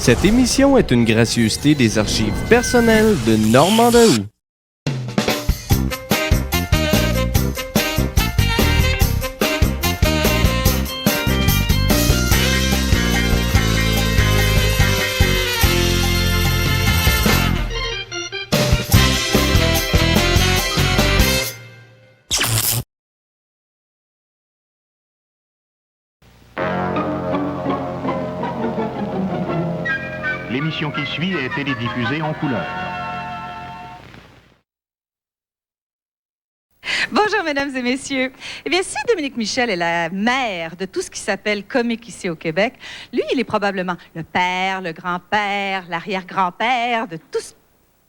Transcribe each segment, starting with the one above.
Cette émission est une gracieuseté des archives personnelles de Normand Daoust. L'émission qui suit est télédiffusée en couleur. Bonjour, mesdames et messieurs. Eh bien, si Dominique Michel est la mère de tout ce qui s'appelle comique ici au Québec, lui, il est probablement le père, le grand-père, l'arrière-grand-père de tout ce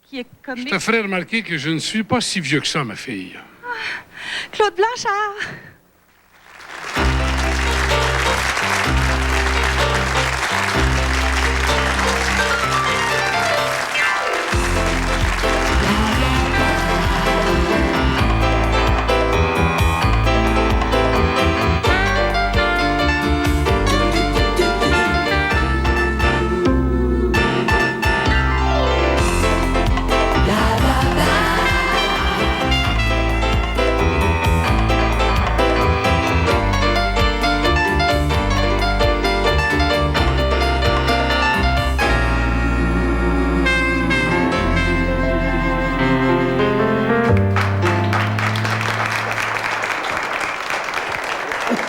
qui est comique. Je te ferai remarquer que je ne suis pas si vieux que ça, ma fille. Claude Blanchard.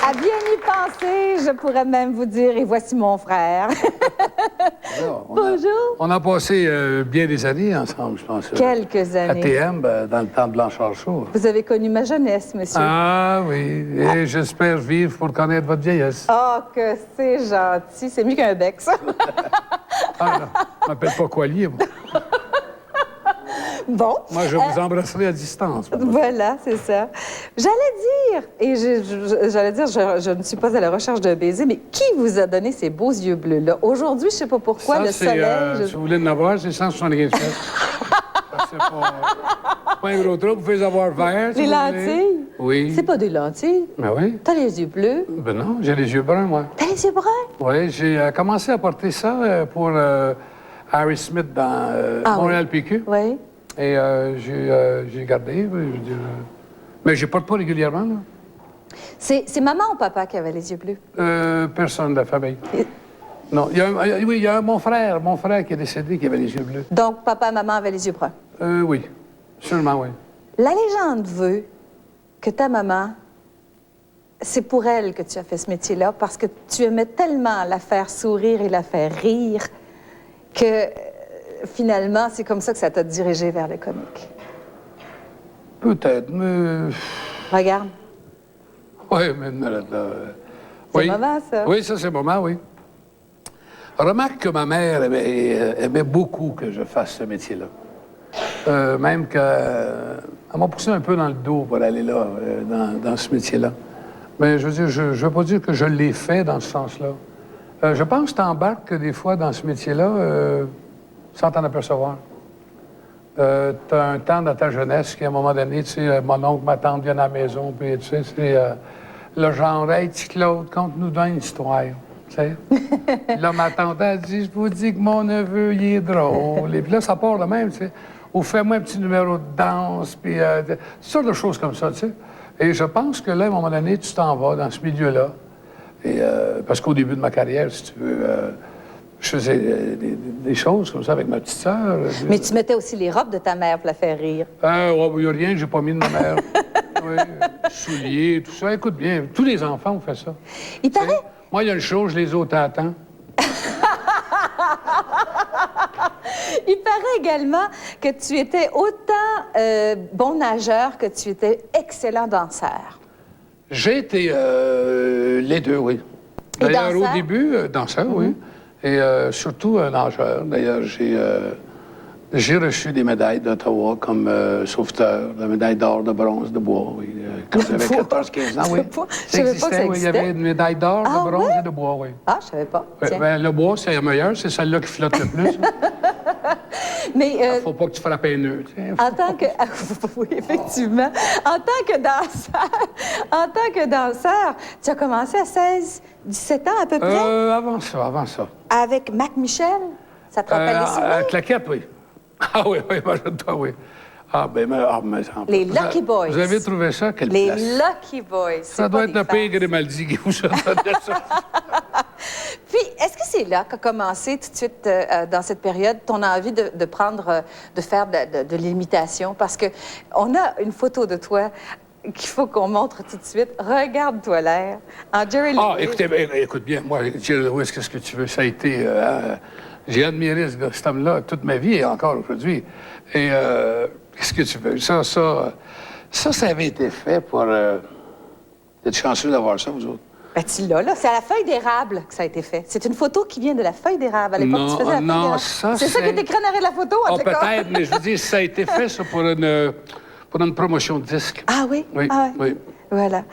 À bien y penser, je pourrais même vous dire, et voici mon frère. Alors, Bonjour. On a passé bien des années ensemble, je pense. Quelques À années. TM, dans le temps de Blanchard Show. Vous avez connu ma jeunesse, monsieur. Ah oui, et j'espère vivre pour connaître votre vieillesse. Oh, que c'est gentil. C'est mieux qu'un bec, ça. Ah non, je m'appelle pas Coilier, moi. Bon. Moi, je vous embrasserai à distance. Voilà, c'est ça. J'allais dire, et je ne suis pas à la recherche d'un baiser, mais qui vous a donné ces beaux yeux bleus-là? Aujourd'hui, je ne sais pas pourquoi, Ça, le soleil... si vous voulez en avoir, c'est 175 pièces. C'est pas un gros trou, vous pouvez les avoir verts. si Les vous voulez. lentilles? Oui. C'est pas des lentilles. Ben oui. T'as les yeux bleus. Ben non, j'ai les yeux bruns, moi. T'as les yeux bruns. Oui, j'ai commencé à porter ça pour Harry Smith dans Montréal PQ. Oui. Et j'ai gardé, oui, je veux dire. Mais je ne porte pas régulièrement, là. C'est maman ou papa qui avait les yeux bleus? Personne de la famille. Et- Non, il y a mon frère qui est décédé qui avait les yeux bleus. Donc, papa et maman avaient les yeux bruns. Oui, sûrement, oui. La légende veut que ta maman, c'est pour elle que tu as fait ce métier-là, parce que tu aimais tellement la faire sourire et la faire rire que finalement, c'est comme ça que ça t'a dirigé vers le comique. Peut-être, mais... Regarde, Oui, mais... c'est maman, ça. Oui, ça, c'est maman, oui. Remarque que ma mère aimait beaucoup que je fasse ce métier-là. Même qu'elle m'a poussé un peu dans le dos pour aller là, dans ce métier-là. Mais je veux dire, je ne veux pas dire que je l'ai fait dans ce sens-là. Je pense que tu embarques des fois dans ce métier-là sans t'en apercevoir. Tu as un temps dans ta jeunesse qui, à un moment donné, tu sais, mon oncle, ma tante viennent à la maison, puis tu sais, c'est le genre, « Hey, petit Claude, conte-nous dans une histoire. » Tu sais? Là, ma tante a dit, « Je vous dis que mon neveu, il est drôle. » Et puis là, ça part de même, tu sais. Ou fais-moi un petit numéro de danse, puis toutes sortes de choses comme ça, tu sais. Et je pense que là, à un moment donné, tu t'en vas dans ce milieu-là. Et, parce qu'au début de ma carrière, si tu veux, je faisais des choses comme ça avec ma petite sœur. Mais tu mettais aussi les robes de ta mère pour la faire rire. Il n'y a rien que j'ai pas mis de ma mère. Oui, souliers, tout ça. Écoute bien, tous les enfants ont fait ça. Il paraît... Moi, il y a une chose, je les ai au tâton. Il paraît également que tu étais autant bon nageur que tu étais excellent danseur. J'ai été les deux, oui. Et D'ailleurs, danseur? au début, danseur, oui. Et surtout nageur. D'ailleurs, j'ai reçu des médailles d'Ottawa comme sauveteur, la médaille d'or, de bronze, de bois, oui. Quand j'avais 14-15 ans, oui. Je savais pas que ça oui. Il y avait existait. une médaille d'or, Ah, de bronze ouais? et de bois, oui. Ah, je savais pas. Oui, Tiens. ben, le bois, c'est le meilleur, c'est celle-là qui flotte le plus. Mais Faut pas que tu frappes un nœud. Tu sais. en tant que... Oui, effectivement. En tant que danseur, tu as commencé à 16, 17 ans à peu près, Avant ça. avec Mac Michel. Ça te rappelle les souvenirs? Claquette, oui. Ah oui, toi, oui. Les Lucky Boys. Vous avez trouvé ça? Quelle Les place? Lucky Boys. Ça c'est doit pas être des le pays fans. Grimaldi qui vous a donné ça. Puis, est-ce que c'est là qu'a commencé tout de suite, dans cette période, ton envie de faire de l'imitation? Parce que on a une photo de toi qu'il faut qu'on montre tout de suite. Regarde-toi l'air. En Jerry Lewis. Écoute bien, moi, Jerry Lewis, qu'est-ce que tu veux? Ça a été... j'ai admiré cet homme-là toute ma vie et encore aujourd'hui. Et qu'est-ce que tu veux? Ça avait été fait pour... Vous êtes chanceux d'avoir ça, vous autres? Ben, tu l'as, là. C'est à la feuille d'érable que ça a été fait. C'est une photo qui vient de la feuille d'érable. À l'époque, tu faisais la feuille d'érable. C'est ça qui est écrit en arrière de la photo, en tout cas. Peut-être, mais je veux dire, ça a été fait, ça, pour une promotion de disque. Ah oui? Oui, Ah oui. Voilà.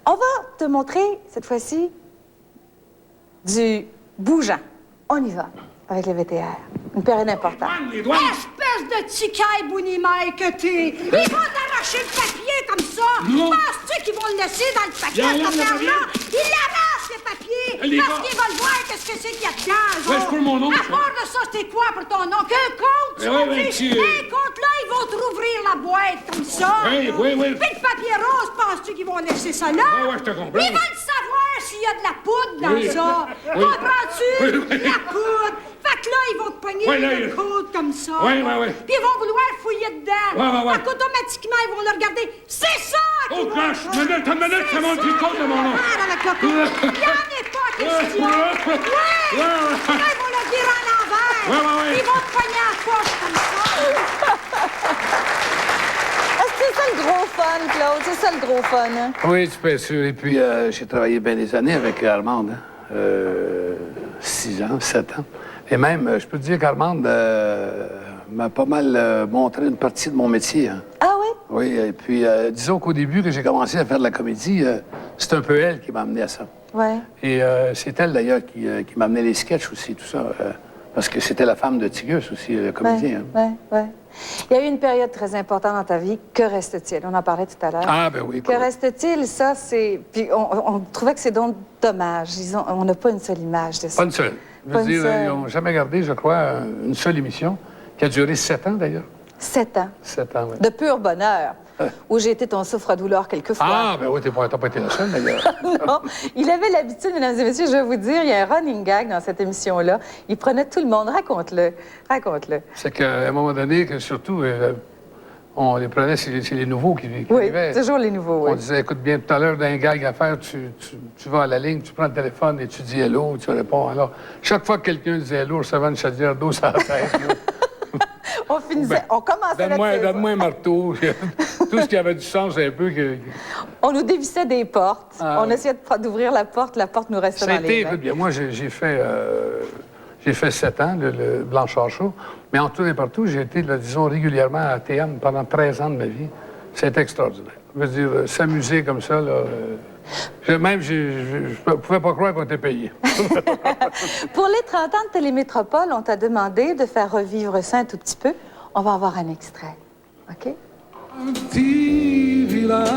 On va te montrer, cette fois-ci, du bougeant. On y va, avec le VTR. Une période importante. Les douanes! Espèce de ticaille bounimaille que t'es! Ils vont t'arracher le papier comme ça! Non. Penses-tu qu'ils vont le laisser dans le papier, Ils cette enlèvent le affaire-là? papier. Ils l'arrachent, le papier! Les Parce gars. qu'ils veulent voir qu'est-ce que c'est qu'il y a dedans, eux Ouais, autres. c'est pour mon nom, À ça. part de ça, c'est quoi pour ton nom? Qu'un compte, tu Eh oui, m'as mais dit? tu- Un compte, là, ils vont te rouvrir la boîte comme ça! Oui, là. oui, oui. Puis le papier rose, penses-tu qu'ils vont laisser ça là? Ouais, je te comprends. Ils veulent savoir s'il y a de la poudre dans Oui. ça! Oui. Comprends-tu? Oui, oui. La poudre! Fait que là, ils vont te pogner Oui, là, le il- coude comme ça. Oui, oui, oui. Puis ils vont vouloir fouiller dedans. Ouais. Fait qu'automatiquement, ils vont le regarder. C'est ça! Oh, qu'ils vont gosh, faire. minute, c'est mon petit code de mon nom. Faire avec le coude. Il n'y en est pas question. Ouais! Là, ils vont le dire en l'envers. Ouais. Ils vont te pogner à poche comme ça. Ah, c'est ça le gros fun, Claude. C'est ça le gros fun, hein? Oui, tu peux être sûr. Et puis, j'ai travaillé bien des années avec Armande. 6 ans, 7 ans. Et même, je peux te dire qu'Armande m'a pas mal montré une partie de mon métier. Hein. Ah oui? Oui, et puis, disons qu'au début que j'ai commencé à faire de la comédie, c'est un peu elle qui m'a amené à ça. Oui. Et c'est elle, d'ailleurs, qui m'a amené les sketchs aussi, tout ça. Parce que c'était la femme de Tigus aussi, le comédien. hein. Oui. Il y a eu une période très importante dans ta vie. Que reste-t-il? On en parlait tout à l'heure. Ah, ben oui. Que reste-t-il? Ça, c'est... Puis on trouvait que c'est donc dommage. On n'a pas une seule image de ça. Pas une seule. Je Pas veux une dire, seule. ils n'ont jamais gardé, je crois, une seule émission qui a duré 7 ans, d'ailleurs. 7 ans. 7 ans, oui. De pur bonheur. Où j'ai été ton souffre-douleur quelquefois. Ah, ben oui, t'as pas été la seule, d'ailleurs. Non, il avait l'habitude, mesdames et messieurs, je vais vous dire, il y a un running gag dans cette émission-là. Il prenait tout le monde. Raconte-le. C'est qu'à un moment donné, que surtout, on les prenait, c'est les nouveaux qui Oui, arrivaient. toujours les nouveaux, On oui. disait, écoute bien, tout à l'heure, d'un gag à faire, tu vas à la ligne, tu prends le téléphone et tu dis hello, tu réponds. Alors, chaque fois que quelqu'un disait hello, je recevais une chaudière d'eau sur la tête. là. On finissait, on commençait Donne-moi un marteau. Tout ce qui avait du sens, un peu. On nous dévissait des portes. Ah, On oui. essayait d'ouvrir la porte nous restait Ça a dans les été, mains. écoute bien, moi, j'ai fait 7 ans, le Blanchard Show, mais en tout et partout, j'ai été, là, disons, régulièrement à théâtre pendant 13 ans de ma vie. C'est extraordinaire. Je veux dire, s'amuser comme ça, là... je pouvais pas croire qu'on était payé. Pour les 30 ans de Télémétropole, on t'a demandé de faire revivre ça un tout petit peu. On va avoir un extrait. OK? Un petit village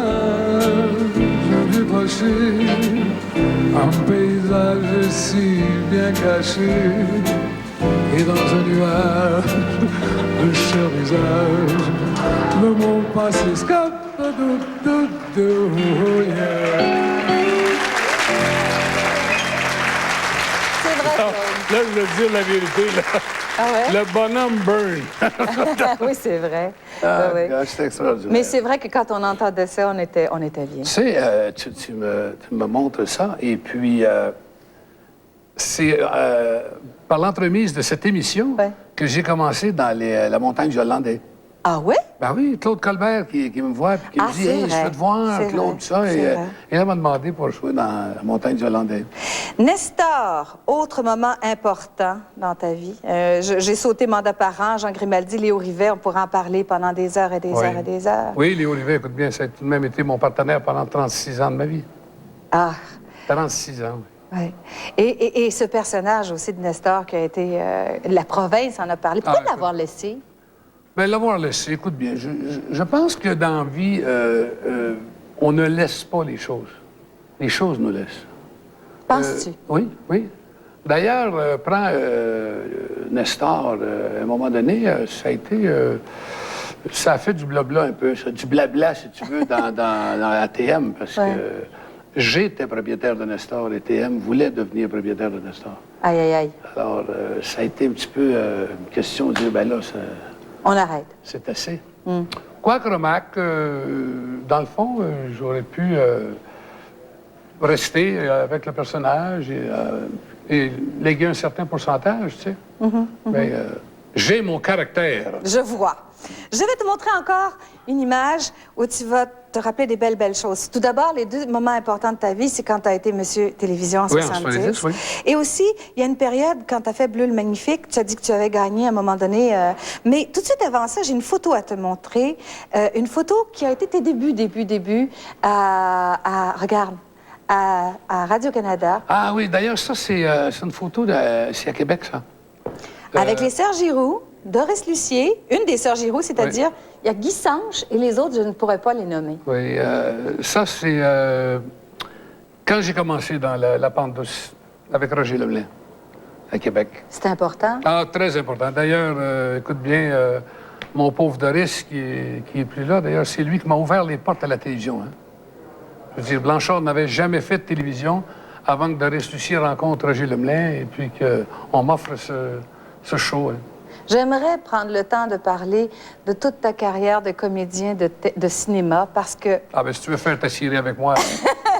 détaché, un paysage si bien caché, et dans un nuage de cher visage, le mot passé escape yeah. C'est vrai, Claude. Là, je veux dire la vérité, là. Ah ouais? Le bonhomme burn. Oui, c'est vrai. Ah, Oui, oui. gosh, c'est extraordinaire. Mais c'est vrai que quand on entendait ça, on était bien. Tu sais, tu me montres ça, et puis c'est par l'entremise de cette émission Ouais. que j'ai commencé dans la montagne du Hollandais. Ah ouais? Ben oui, Claude Colbert qui me voit et qui Ah, me dit c'est Hey, vrai. je veux te voir, C'est Claude, vrai. tout ça. C'est Et vrai. elle m'a demandé pour jouer dans la montagne du Hollandais. Nestor, autre moment important dans ta vie. J'ai sauté mandat par an, Jean Grimaldi, Léo Rivet, on pourrait en parler pendant des heures et des Oui. heures et des heures. Oui, Léo Rivet, écoute bien, ça a tout de même été mon partenaire pendant 36 ans de ma vie. Ah, 36 ans, oui. Ouais. Et ce personnage aussi de Nestor qui a été... la province en a parlé. Pourquoi l'avoir laissé? Bien, l'avoir laissé, écoute bien, je pense que dans la vie, on ne laisse pas les choses. Les choses nous laissent. Penses-tu? Oui, oui. D'ailleurs, prends Nestor, à un moment donné, ça a été... ça a fait du blabla un peu, ça, du blabla, si tu veux, dans ATM, parce que j'étais propriétaire de Nestor et TM voulait devenir propriétaire de Nestor. Aïe, aïe, aïe. Alors, ça a été un petit peu une question de dire, ben là, on arrête. C'est assez. Quoique, remarque, dans le fond, j'aurais pu rester avec le personnage et léguer un certain pourcentage, tu sais. Mais j'ai mon caractère. Je vois. Je vais te montrer encore une image où tu vas te rappeler des belles choses. Tout d'abord, les 2 moments importants de ta vie, c'est quand tu as été Monsieur Télévision en 70. Oui. Et aussi, il y a une période, quand tu as fait Bleu le Magnifique, tu as dit que tu avais gagné à un moment donné. Mais tout de suite avant ça, j'ai une photo à te montrer. Une photo qui a été tes débuts regarde, à Radio-Canada. Ah oui, d'ailleurs, ça, c'est une photo c'est à Québec, ça. Avec les sœurs Giroux, Doris Lucier, une des sœurs Giroux, c'est-à-dire, il y a Guy Sanche et les autres, je ne pourrais pas les nommer. Oui, ça, c'est quand j'ai commencé dans la pente douce avec Roger Leblanc, à Québec. C'est important? Ah, très important. D'ailleurs, écoute bien, mon pauvre Doris, qui est plus là, d'ailleurs, c'est lui qui m'a ouvert les portes à la télévision. Hein. Je veux dire, Blanchard n'avait jamais fait de télévision avant que Doris Lucier rencontre Roger Leblanc et puis qu'on m'offre ce show. Hein. J'aimerais prendre le temps de parler de toute ta carrière de comédien de cinéma parce que... Ah, bien, si tu veux faire ta série avec moi...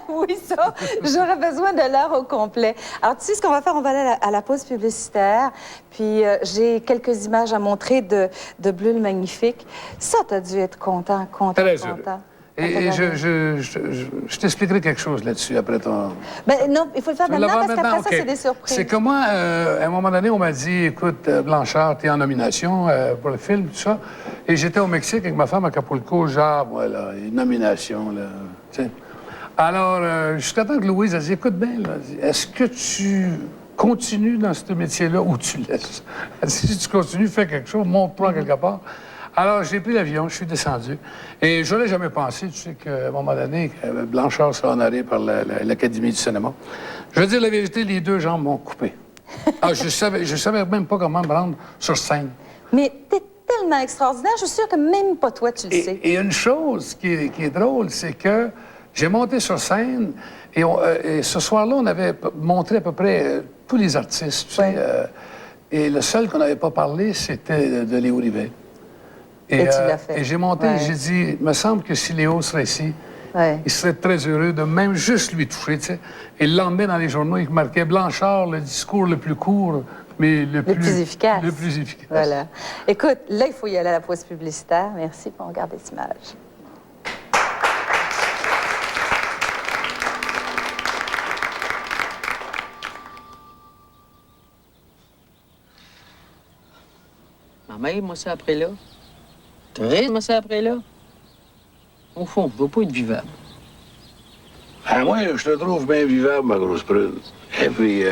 Oui, ça, j'aurais besoin de l'heure au complet. Alors, tu sais ce qu'on va faire? On va aller à la pause publicitaire. Puis, j'ai quelques images à montrer de Bleu le Magnifique. Ça, t'as dû être content. Très content. heureux. Et je t'expliquerai quelque chose là-dessus après ton... Ben non, il faut le faire maintenant parce qu'après okay. ça, c'est des surprises. C'est que moi, à un moment donné, on m'a dit, écoute, Blanchard, t'es en nomination pour le film, tout ça. Et j'étais au Mexique avec ma femme à Acapulco, genre, voilà, une nomination, là, tu sais. Alors, jusqu'à temps que Louise a dit, écoute bien, là, est-ce que tu continues dans ce métier-là ou tu laisses? Elle dit, si tu continues, fais quelque chose, montre-toi quelque part. Alors, j'ai pris l'avion, je suis descendu. Et je n'aurais jamais pensé, tu sais, qu'à un moment donné, Blanchard sera honoré par l'Académie du cinéma. Je veux dire la vérité, les 2 jambes m'ont coupé. Ah, je savais même pas comment me rendre sur scène. Mais t'es tellement extraordinaire, je suis sûre que même pas toi, tu le sais. Et une chose qui est drôle, c'est que j'ai monté sur scène et ce soir-là, on avait montré à peu près tous les artistes, tu sais. Et le seul qu'on n'avait pas parlé, c'était de Léo Rivet. Et tu l'as fait. Et j'ai monté et j'ai dit, il me semble que si Léo serait ici, il serait très heureux de même juste lui toucher, tu sais. Et le lendemain, dans les journaux, il marquait Blanchard, le discours le plus court, mais le plus efficace. Le plus efficace. Voilà. Écoute, là, il faut y aller à la pause publicitaire. Merci pour regarder cette image. Ma mère, moi, ça après là. Thérèse, moi, ça après là. Au fond, je ne dois pas être vivable. Ah, moi, je te trouve bien vivable, ma grosse prune. Et puis,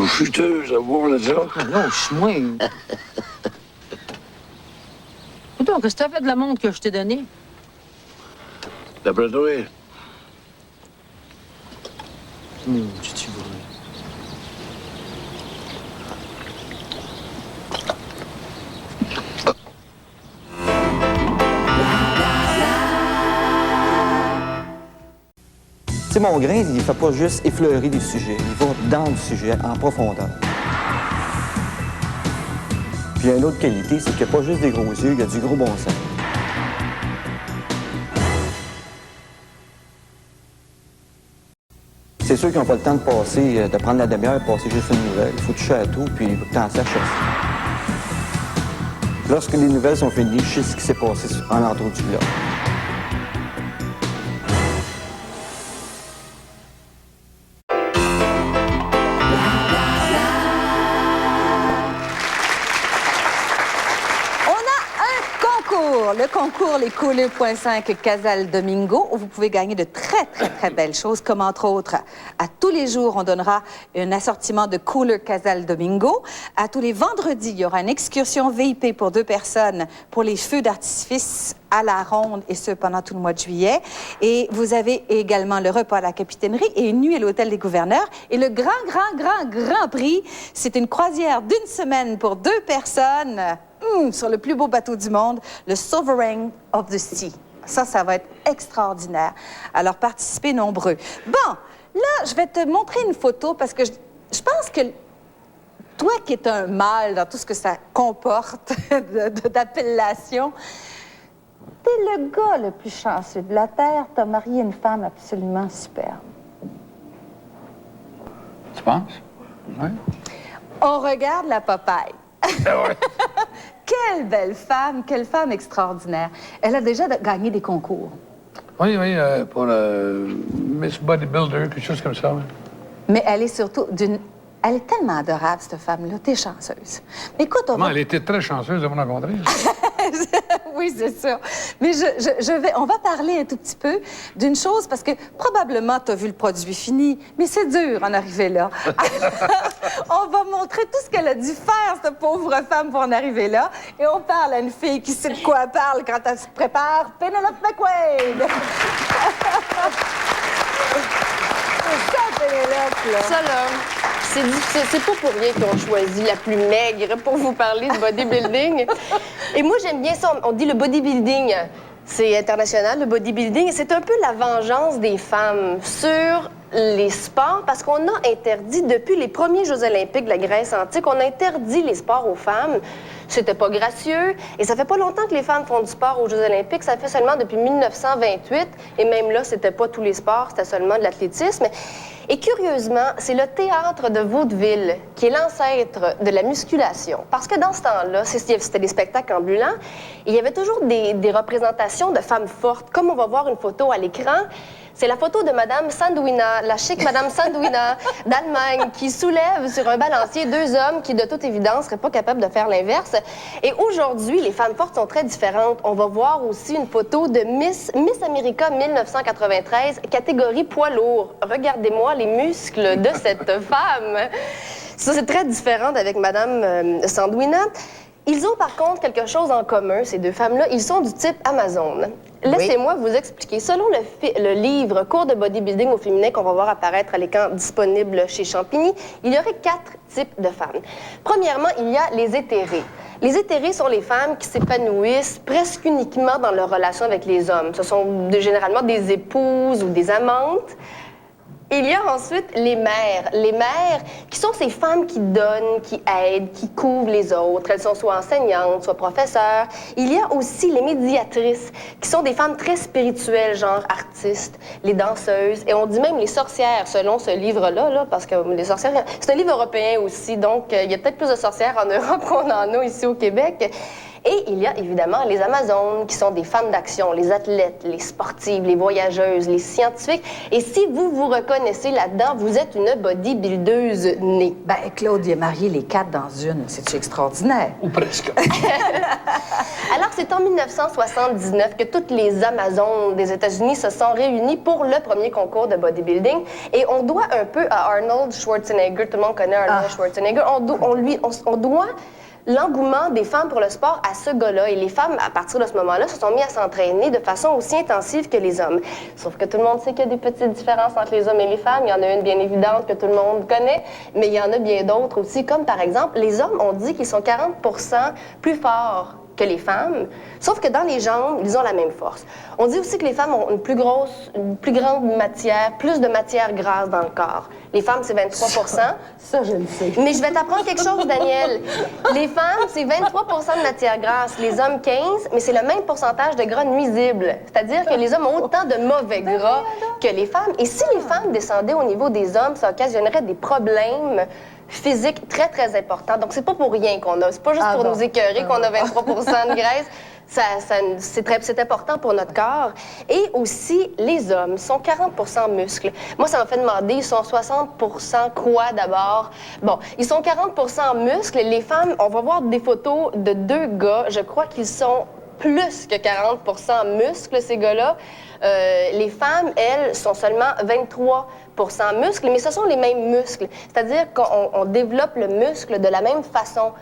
chuteuse à voir le ça. Ah non, je suis moins. Donc, qu'est-ce que t'as fait de la montre que je t'ai donnée? D'après toi? Tu vois. Tu sais, mon grain, il ne fait pas juste effleurer des sujets, il va dans le sujet, en profondeur. Puis il y a une autre qualité, c'est qu'il n'y a pas juste des gros yeux, il y a du gros bon sens. C'est sûr qu'ils n'ont pas le temps de passer, de prendre la demi-heure et passer juste une nouvelle. Il faut toucher à tout, puis t'en saches aussi. Lorsque les nouvelles sont finies, je sais ce qui s'est passé en entour du globe. Le concours Les Couleurs.5 Casal Domingo, où vous pouvez gagner de très belles choses, comme entre autres, à tous les jours, on donnera un assortiment de Couleurs Casal Domingo. À tous les vendredis, il y aura une excursion VIP pour 2 personnes pour les feux d'artifice à la ronde, et ce, pendant tout le mois de juillet. Et vous avez également le repas à la capitainerie et une nuit à l'hôtel des gouverneurs. Et le grand prix, c'est une croisière d'1 semaine pour 2 personnes sur le plus beau bateau du monde, le Sovereign of the Sea. Ça va être extraordinaire. Alors, participez nombreux. Bon, là, je vais te montrer une photo parce que je pense que toi qui es un mâle dans tout ce que ça comporte d'appellation, t'es le gars le plus chanceux de la Terre. T'as marié une femme absolument superbe. Tu penses? Oui. On regarde la Popeye. Ouais. Quelle femme extraordinaire. Elle a déjà gagné des concours. Oui, pour Miss Bodybuilder, quelque chose comme ça. Oui. Mais elle est surtout Elle est tellement adorable, cette femme-là. T'es chanceuse. Écoute, Elle était très chanceuse de me rencontrer. Oui, c'est ça. Mais on va parler un tout petit peu d'une chose, parce que probablement tu as vu le produit fini, mais c'est dur en arriver là. On va montrer tout ce qu'elle a dû faire, cette pauvre femme, pour en arriver là. Et on parle à une fille qui sait de quoi elle parle quand elle se prépare. Penelope McQuaid! Ça, Penelope, là. Ça, là... C'est difficile. C'est pas pour rien qu'on choisit la plus maigre pour vous parler de bodybuilding. Et moi, j'aime bien ça. On dit le bodybuilding. C'est international, le bodybuilding. C'est un peu la vengeance des femmes sur les sports, parce qu'on a interdit, depuis les premiers Jeux olympiques de la Grèce antique, on a interdit les sports aux femmes. C'était pas gracieux. Et ça fait pas longtemps que les femmes font du sport aux Jeux olympiques. Ça fait seulement depuis 1928. Et même là, c'était pas tous les sports, c'était seulement de l'athlétisme. Et curieusement, c'est le théâtre de vaudeville qui est l'ancêtre de la musculation. Parce que dans ce temps-là, c'était des spectacles ambulants, et il y avait toujours des représentations de femmes fortes. Comme on va voir une photo à l'écran, c'est la photo de Madame Sanduina, la chic Madame Sanduina d'Allemagne, qui soulève sur un balancier 2 hommes qui, de toute évidence, seraient pas capables de faire l'inverse. Et aujourd'hui, les femmes fortes sont très différentes. On va voir aussi une photo de Miss America 1993, catégorie poids lourd. Regardez-moi les muscles de cette femme. Ça, c'est très différent avec Madame Sanduina. Ils ont par contre quelque chose en commun, ces 2 femmes-là. Ils sont du type Amazon. Laissez-moi vous expliquer. Selon le livre Cours de bodybuilding au féminin qu'on va voir apparaître à l'écran disponible chez Champigny, il y aurait 4 types de femmes. Premièrement, il y a les éthérées. Les éthérées sont les femmes qui s'épanouissent presque uniquement dans leur relation avec les hommes. Ce sont généralement des épouses ou des amantes. Il y a ensuite les mères. Les mères qui sont ces femmes qui donnent, qui aident, qui couvrent les autres. Elles sont soit enseignantes, soit professeurs. Il y a aussi les médiatrices, qui sont des femmes très spirituelles, genre artistes, les danseuses. Et on dit même les sorcières, selon ce livre-là, là, parce que les sorcières... C'est un livre européen aussi, donc il y a peut-être plus de sorcières en Europe qu'on en a ici au Québec. Et il y a évidemment les Amazones, qui sont des femmes d'action, les athlètes, les sportives, les voyageuses, les scientifiques. Et si vous vous reconnaissez là-dedans, vous êtes une bodybuildeuse née. Ben, Claude, il a marié les 4 dans une. C'est-tu extraordinaire? Ou presque. Alors, c'est en 1979 que toutes les Amazones des États-Unis se sont réunies pour le premier concours de bodybuilding. Et on doit un peu à Arnold Schwarzenegger. Tout le monde connaît Arnold Schwarzenegger. On doit l'engouement des femmes pour le sport à ce gars-là. Et les femmes, à partir de ce moment-là, se sont mises à s'entraîner de façon aussi intensive que les hommes. Sauf que tout le monde sait qu'il y a des petites différences entre les hommes et les femmes. Il y en a une bien évidente que tout le monde connaît, mais il y en a bien d'autres aussi, comme par exemple, les hommes, on dit qu'ils sont 40% plus forts que les femmes, sauf que dans les jambes, ils ont la même force. On dit aussi que les femmes ont une plus grande matière, plus de matière grasse dans le corps. Les femmes, c'est 23%. Ça, je le sais. Mais je vais t'apprendre quelque chose, Daniel. Les femmes, c'est 23% de matière grasse, les hommes 15%, mais c'est le même pourcentage de gras nuisibles. C'est-à-dire que les hommes ont autant de mauvais gras que les femmes. Et si les femmes descendaient au niveau des hommes, ça occasionnerait des problèmes physiques très, très importants. Donc, c'est pas pour rien qu'on a. C'est pas juste pour nous écœurer qu'on a 23% de graisse. C'est important pour notre corps. Et aussi, les hommes sont 40% muscles. Moi, ça m'a fait demander, ils sont 60% quoi d'abord? Bon, ils sont 40% muscles. Les femmes, on va voir des photos de 2 gars, je crois qu'ils sont plus que 40 muscles, ces gars-là. Les femmes, elles, sont seulement 23 muscles, mais ce sont les mêmes muscles. C'est-à-dire qu'on développe le muscle de la même façon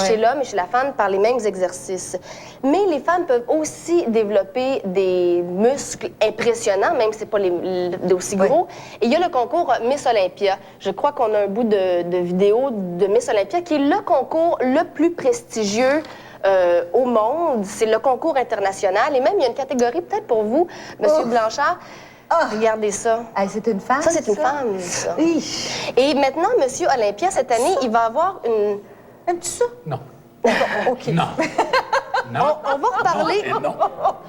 chez l'homme et chez la femme par les mêmes exercices. Mais les femmes peuvent aussi développer des muscles impressionnants, même si ce n'est pas aussi gros. Et il y a le concours Miss Olympia. Je crois qu'on a un bout de vidéo de Miss Olympia qui est le concours le plus prestigieux au monde. C'est le concours international. Et même, il y a une catégorie, peut-être pour vous, Monsieur Blanchard. Regardez ça. C'est une femme? Ça, c'est une femme, ça. Et maintenant, Monsieur Olympia, cette année, il va avoir une... Aimes-tu ça? Non. OK. Non. Non. On va reparler. Non.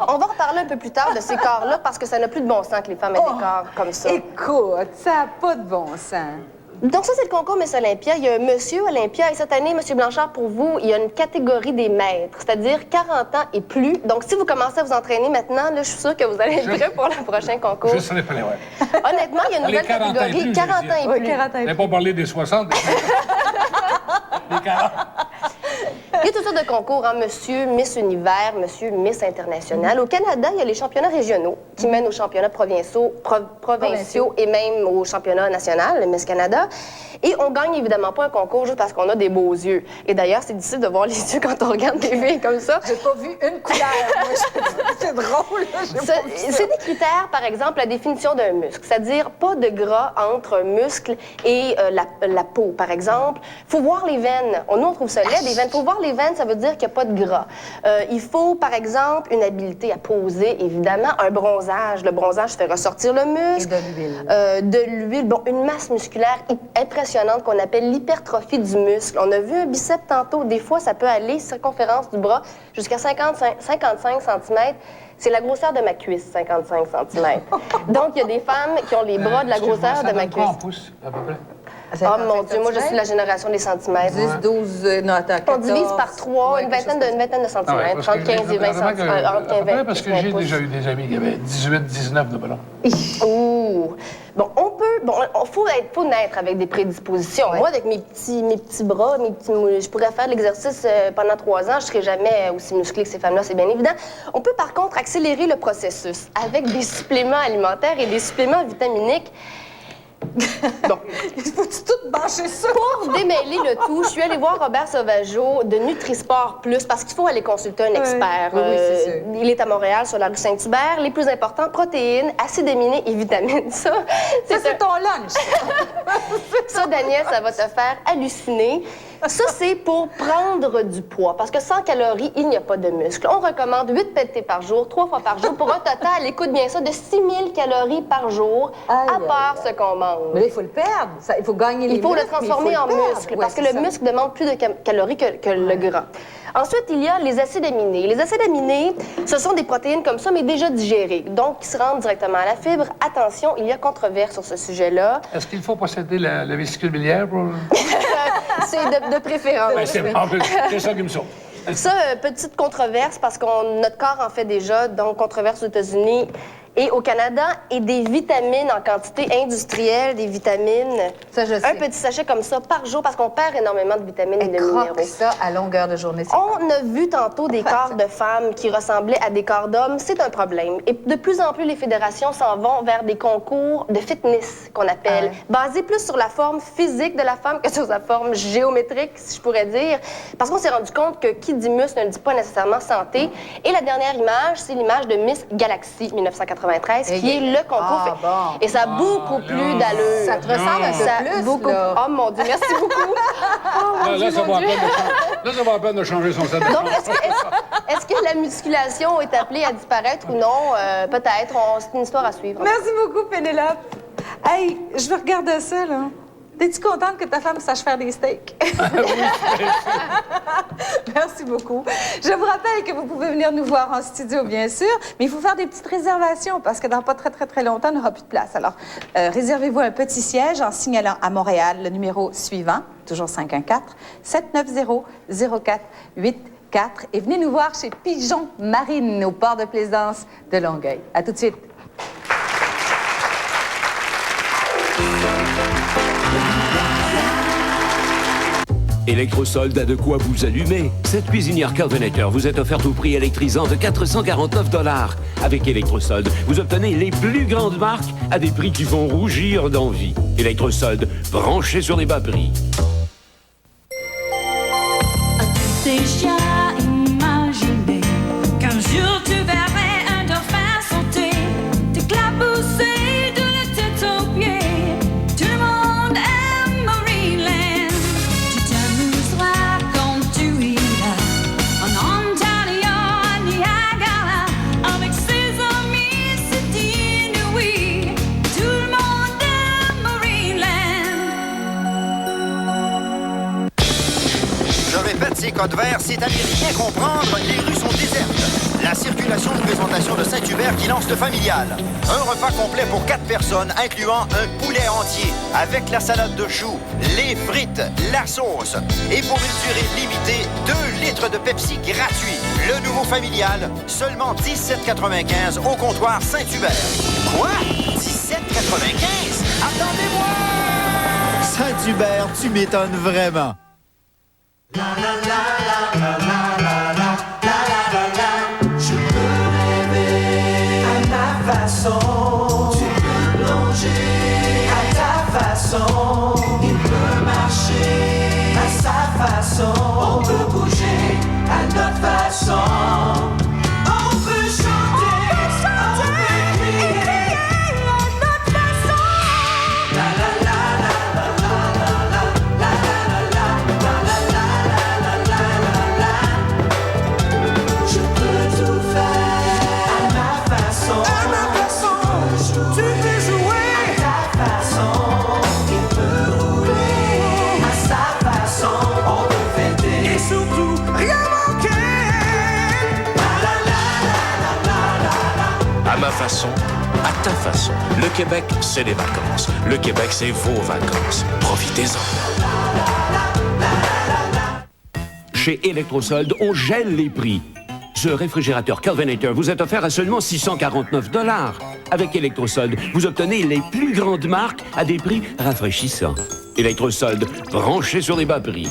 On va reparler un peu plus tard de ces corps-là parce que ça n'a plus de bon sens que les femmes aient des corps comme ça. Écoute, ça n'a pas de bon sens. Donc ça, c'est le concours Miss Olympia. Il y a un Monsieur Olympia et cette année, Monsieur Blanchard, pour vous, il y a une catégorie des maîtres, c'est-à-dire 40 ans et plus. Donc si vous commencez à vous entraîner maintenant, là, je suis sûre que vous allez être prêt pour le prochain concours. Je serai prêt, ouais. Honnêtement, il y a une nouvelle catégorie, 40 ans et plus. Je n'ai pas parlé des 60. Les 40. Il y a toutes sortes de concours, hein, Monsieur Miss Univers, Monsieur Miss International. Au Canada, il y a les championnats régionaux qui mènent aux championnats provinciaux et même au championnat national, le Miss Canada. Et on gagne évidemment pas un concours juste parce qu'on a des beaux yeux. Et d'ailleurs, c'est difficile de voir les yeux quand on regarde des filles comme ça. J'ai pas vu une couleur. C'est drôle, là. C'est des critères, par exemple, la définition d'un muscle. C'est-à-dire pas de gras entre un muscle et la peau, par exemple. Il faut voir les veines. Nous, on trouve ça laid, des veines. Il faut voir les veines, ça veut dire qu'il n'y a pas de gras. Il faut, par exemple, une habileté à poser, évidemment, un bronzage. Le bronzage fait ressortir le muscle. Et de l'huile. Bon, une masse musculaire impressionnante qu'on appelle l'hypertrophie du muscle. On a vu un biceps tantôt. Des fois, ça peut aller, circonférence du bras, jusqu'à 55 cm. C'est la grosseur de ma cuisse, 55 cm. Donc, il y a des femmes qui ont les bras de la grosseur de ma cuisse. En pouces, à peu près? Oh mon Dieu, moi je suis de la génération des centimètres. 10, 12, non, attends, 14. On divise par 3, une vingtaine de centimètres, entre 15 et 20 centimètres. Parce que j'ai déjà eu des amis qui avaient 18, 19 de bras. Ouh! Bon, faut naître avec des prédispositions. Moi, avec mes petits bras, je pourrais faire l'exercice pendant 3 ans, je serais jamais aussi musclée que ces femmes-là, c'est bien évident. On peut par contre accélérer le processus avec des suppléments alimentaires et des suppléments vitaminiques. Bon. Faut-tu tout bâcher ça? Pour démêler le tout, je suis allée voir Robert Sauvageau de Nutrisport Plus parce qu'il faut aller consulter un expert. Oui, c'est sûr. Il est à Montréal, sur la rue Saint-Hubert. Les plus importants, protéines, acides aminés et vitamines. Ça, c'est ton lunch. Ça, Daniel, ça va te faire halluciner. Ça, c'est pour prendre du poids. Parce que sans calories, il n'y a pas de muscle. On recommande 8 pelletées par jour, 3 fois par jour, pour un total, écoute bien ça, de 6000 calories par jour, à part ce qu'on mange. Mais là, il faut le perdre. Il faut gagner les muscles. Il faut le transformer en muscle, parce que le muscle demande plus de calories que le gras. Ensuite, il y a les acides aminés. Les acides aminés, ce sont des protéines comme ça, mais déjà digérées, donc qui se rendent directement à la fibre. Attention, il y a controverse sur ce sujet-là. Est-ce qu'il faut posséder la vésicule biliaire pour... C'est de préférence. Ben, c'est ça qui me sauve. Ça, petite controverse, parce que notre corps en fait déjà, donc controverse aux États-Unis et au Canada, et des vitamines en quantité industrielle, des vitamines. Ça, je sais. Un petit sachet comme ça par jour, parce qu'on perd énormément de vitamines et de minéraux. Ça à longueur de journée. On a vu tantôt des corps de femmes qui ressemblaient à des corps d'hommes. C'est un problème. Et de plus en plus, les fédérations s'en vont vers des concours de fitness, qu'on appelle, basés plus sur la forme physique de la femme que sur sa forme géométrique, si je pourrais dire. Parce qu'on s'est rendu compte que qui dit muscle ne dit pas nécessairement santé. Et la dernière image, c'est l'image de Miss Galaxy 1993, qui est le concours. Bon. Et ça a beaucoup plus d'allure. Ça te ressemble un peu plus, beaucoup... là. Oh mon Dieu, merci beaucoup. Oh, mon Dieu, ça vaut la peine de changer son set. Donc, est-ce que la musculation est appelée à disparaître ou non? Peut-être. C'est une histoire à suivre. Merci beaucoup, Pénélope. Hey, je veux regarder ça, là. T'es-tu contente que ta femme sache faire des steaks? Merci beaucoup. Je vous rappelle que vous pouvez venir nous voir en studio, bien sûr, mais il faut faire des petites réservations parce que dans pas très longtemps, on n'aura plus de place. Alors, réservez-vous un petit siège en signalant à Montréal le numéro suivant, toujours 514-790-0484, et venez nous voir chez Pigeon Marine au port de plaisance de Longueuil. À tout de suite. Electrosolde a de quoi vous allumer. Cette cuisinière Kelvinator vous est offerte au prix électrisant de 449 $. Avec Electrosolde, vous obtenez les plus grandes marques à des prix qui vont rougir d'envie. Electrosolde, branché sur les bas prix. Déjà imaginé qu'un jour tu verrais un dauphin sauter, t'éclabousser de la tête aux pieds. Tout le monde aime Marineland. Tu t'amuseras quand tu iras en Ontario, à Niagara, avec ses amis, c'est inouï. Tout le monde aime Marineland. Je répète ces codes verts, c'est à n'y rien comprendre, les rues sont désertes. La circulation de présentation de Saint-Hubert qui lance le familial. Un repas complet pour 4 personnes, incluant un poulet entier, avec la salade de choux, les frites, la sauce. Et pour une durée limitée, 2 litres de Pepsi gratuit. Le nouveau familial, seulement 17,95 au comptoir Saint-Hubert. Quoi? 17,95? Attendez-moi! Saint-Hubert, tu m'étonnes vraiment. La la la la la la la la la la. Je peux rêver à ma façon. Tu peux plonger à ta façon. Il peut marcher à sa façon. On peut bouger à notre façon. On peut chanter, on peut crier à notre façon. La la la la la la la la la la la la. Je peux tout faire à ma façon. Tu peux jouer à ta façon. Il peut rouler à sa façon. On peut fêter et surtout rien manquer. À ma façon, à ta façon. Le Québec, c'est les vacances. Le Québec, c'est vos vacances. Profitez-en. Chez Electrosolde, on gèle les prix. Ce réfrigérateur Kelvinator vous est offert à seulement 649 $. Avec Electrosolde, vous obtenez les plus grandes marques à des prix rafraîchissants. Electrosolde, branché sur les bas prix.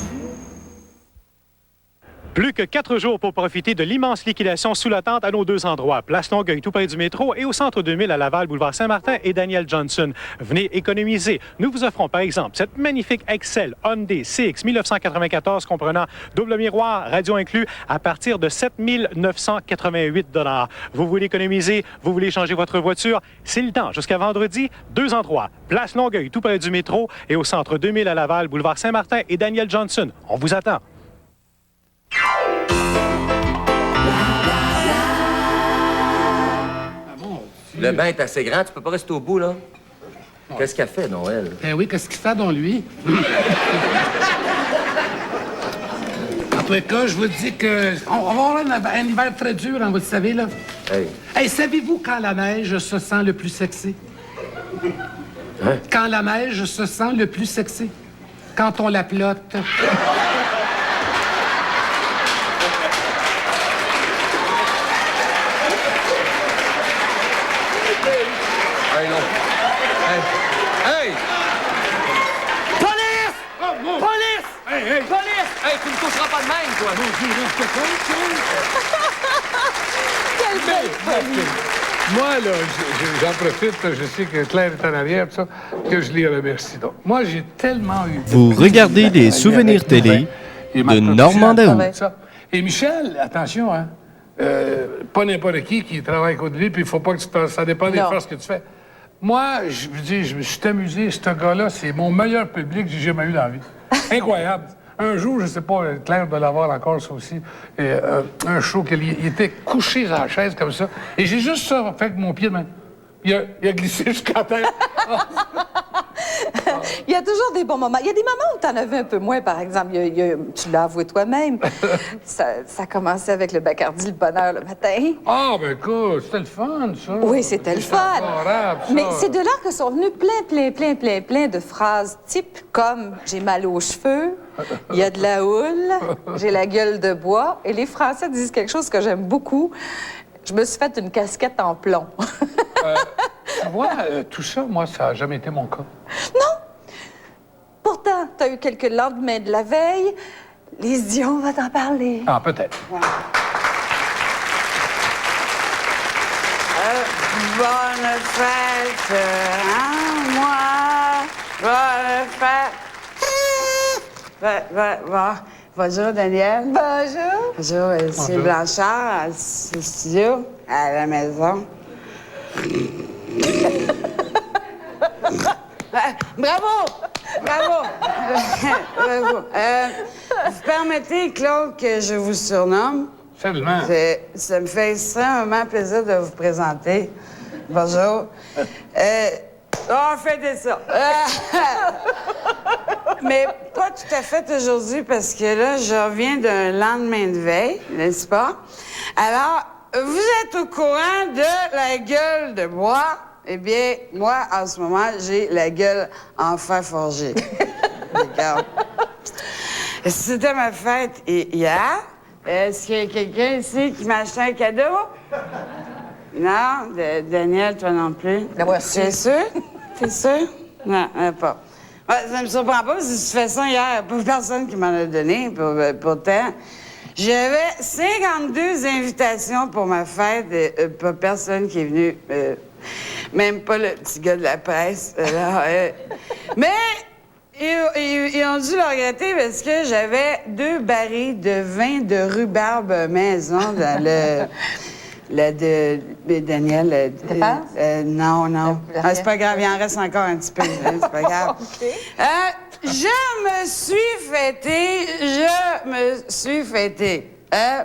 Plus que 4 jours pour profiter de l'immense liquidation sous la tente à nos 2 endroits. Place Longueuil, tout près du métro, et au Centre 2000 à Laval, boulevard Saint-Martin et Daniel Johnson. Venez économiser. Nous vous offrons par exemple cette magnifique Excel Hyundai CX 1994 comprenant double miroir, radio inclus, à partir de 7 988 $. Vous voulez économiser? Vous voulez changer votre voiture? C'est le temps. Jusqu'à vendredi, 2 endroits. Place Longueuil, tout près du métro, et au Centre 2000 à Laval, boulevard Saint-Martin et Daniel Johnson. On vous attend. Le bain est assez grand, tu peux pas rester au bout, là. Qu'est-ce qu'elle fait, Noël? Eh oui, qu'est-ce qu'il fait dans lui? En tout cas, je vous dis que on va avoir un hiver très dur, hein, vous le savez, là. Hey, savez-vous quand la neige se sent le plus sexy? Hein? Quand la neige se sent le plus sexy? Quand on la plotte. Hey, non. Hey! Hey! Police! Police! Hey! Police! Hey, tu me toucheras pas de même, toi! Moi, là, j'en profite, je sais que Claire est en arrière, tout ça, que je les remercie. Donc, moi, j'ai tellement eu... Vous regardez les souvenirs télé de Normand Daou. Et Michel, attention, hein, pas n'importe qui travaille à côté de lui, puis il faut pas que ça dépend des phrases que tu fais. Moi, je vous dis, je me suis amusé. Ce gars-là, c'est mon meilleur public que j'ai jamais eu dans la vie. Incroyable. Un jour, je sais pas, Claire doit l'avoir encore, ça aussi, un show il était couché dans la chaise comme ça, et j'ai juste ça fait avec mon pied de main. Il a glissé jusqu'à terre. Il y a toujours des bons moments. Il y a des moments où tu en avais un peu moins, par exemple. Tu l'as avoué toi-même. ça commençait avec le Bacardi, le bonheur le matin. Ah, ben écoute, c'était le fun, ça. Oui, c'était le fun. Adorable, ça. Mais c'est de là que sont venues plein de phrases types comme « j'ai mal aux cheveux »,« il y a de la houle »,« j'ai la gueule de bois ». Et les Français disent quelque chose que j'aime beaucoup. Je me suis fait une casquette en plomb. Tu vois, tout ça, moi, ça n'a jamais été mon cas. Non! Pourtant, tu as eu quelques lendemains de la veille. Lise Dion va t'en parler. Ah, peut-être. Bonne fête, hein, moi. Bonne fête. Bonjour, Daniel. Bonjour. Bonjour, c'est Blanchard, au studio, à la maison. Bravo! Bravo! Bravo. Vous permettez, Claude, que je vous surnomme? Absolument. Ça me fait extrêmement plaisir de vous présenter. Bonjour. Faites ça. Mais pas tout à fait aujourd'hui, parce que là, je reviens d'un lendemain de veille, n'est-ce pas? Alors, vous êtes au courant de la gueule de bois? Eh bien, moi, en ce moment, j'ai la gueule en fer forgé. Regarde. C'était ma fête hier. Est-ce qu'il y a quelqu'un ici qui m'a acheté un cadeau? Non? Daniel, toi non plus? La voici. T'es sûr? T'es sûr? Non, pas. Ouais, ça me surprend pas, parce que de toute façon, hier, il n'y a pas personne qui m'en a donné. Pourtant, j'avais 52 invitations pour ma fête, pas personne qui est venu. Même pas le petit gars de la presse. Mais ils ont dû le regretter parce que j'avais 2 barils de vin de rhubarbe maison dans Daniel. Non. C'est pas grave, il en reste encore un petit peu. C'est pas grave. Je me suis fêtée.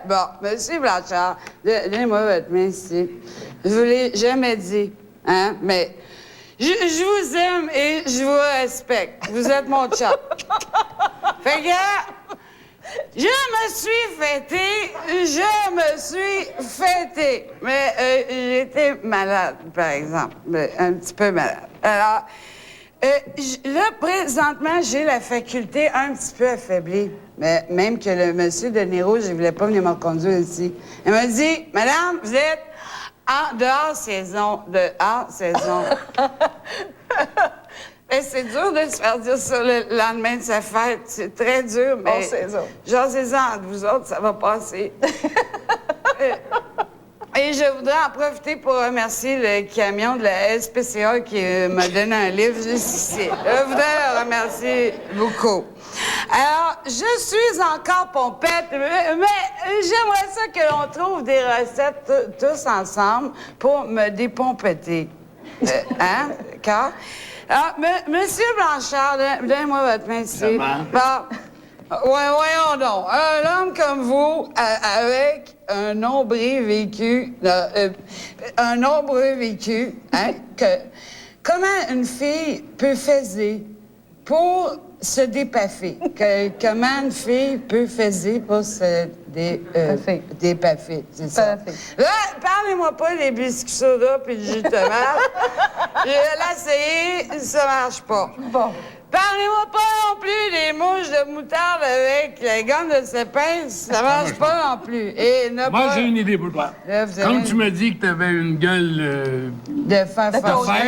Bon, Monsieur Blanchard, donnez-moi votre main ici. Je vous l'ai jamais dit, hein, mais je vous aime et je vous respecte. Vous êtes mon chat. Fait que, je me suis fêtée. Mais j'étais malade, par exemple. Un petit peu malade. Alors, là, présentement, j'ai la faculté un petit peu affaiblie. Mais même que le monsieur de Niro, je ne voulais pas venir me reconduire ici. Il m'a dit, « Madame, vous êtes en dehors-saison. Et c'est dur de se faire dire ça le lendemain de sa fête. C'est très dur, mais... Hors-saison. Genre-saison, entre vous autres, ça va passer. Et je voudrais en profiter pour remercier le camion de la SPCA qui m'a donné un livre juste ici. Je voudrais le remercier beaucoup. Alors, je suis encore pompette, mais j'aimerais ça que l'on trouve des recettes tous ensemble pour me dépompeter. Hein? D'accord? Alors, Monsieur Blanchard, donnez-moi votre main ici. Bon, voyons donc. Un homme comme vous, avec un nombril vécu, hein, comment une fille peut faire pour se dépaffer? Comment une fille peut faire pour se dépaffer? C'est ça. Là, parlez-moi pas des biscuits soda puis du jus de tomate. J'ai essayé, ça marche pas. Bon. Parlez-moi pas non plus des mouches de moutarde avec la gomme de sapin, ça marche pas non plus. Et Moi, j'ai une idée pour toi. Quand tu m'as dit que t'avais une gueule... de fer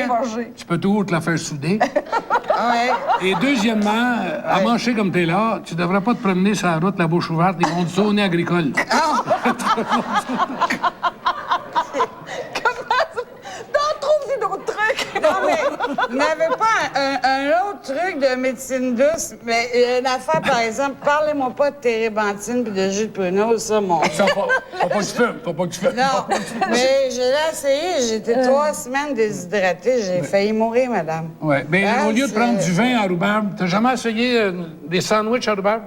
forgé. Tu peux toujours te la faire souder. Ouais. Et deuxièmement, à manger comme t'es là, tu devrais pas te promener sur la route, la bouche ouverte, ils vont te sonner agricole. Trouve d'autres trucs. Non, mais vous n'avez pas un autre truc de médecine douce, mais une affaire, par exemple, parlez-moi pas de térébenthine puis de jus de pruneau, ça, mon... Ça, faut pas que tu fumes, Non, mais je l'ai essayé, j'étais 3 semaines déshydratée, j'ai failli mourir, madame. Oui, mais au lieu de prendre du vin à rhubarbe, t'as jamais essayé des sandwichs à rhubarbe?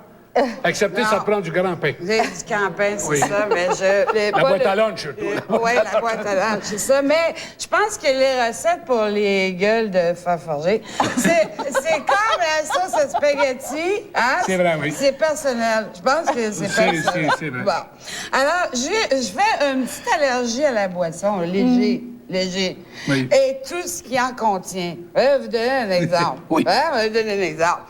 Excepté, ça te prend du grand pain. J'ai du campagne, c'est Oui. ça, mais je... La boîte à lunch, surtout. Oui, la boîte à lunch, c'est ça. Mais je pense que les recettes pour les gueules de fer forgé, c'est comme la sauce à spaghetti, hein? C'est vrai, oui. C'est personnel. Je pense que c'est personnel. C'est vrai. Bon. Alors, je fais une petite allergie à la boisson, léger. Oui. Et tout ce qui en contient. Je vais vous donner un exemple. Oui. Je vais vous donner un exemple.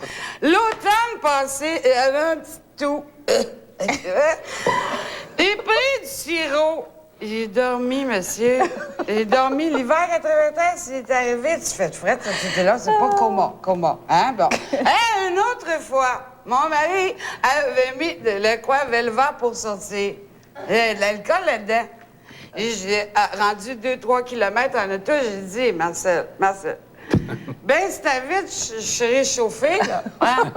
L'automne passé, il y avait un petit tout. J'ai pris du sirop J'ai dormi, monsieur. J'ai dormi l'hiver 93, il est arrivé, tu fais de fret, tu étais là, c'est pas comment, hein, bon. Et une autre fois, mon mari avait mis de l'aqua velva pour sortir. Il y a de l'alcool là-dedans. Et j'ai rendu 2-3 kilomètres en auto, j'ai dit, Marcel, ben, c'était vite, je suis réchauffée, là. Hein?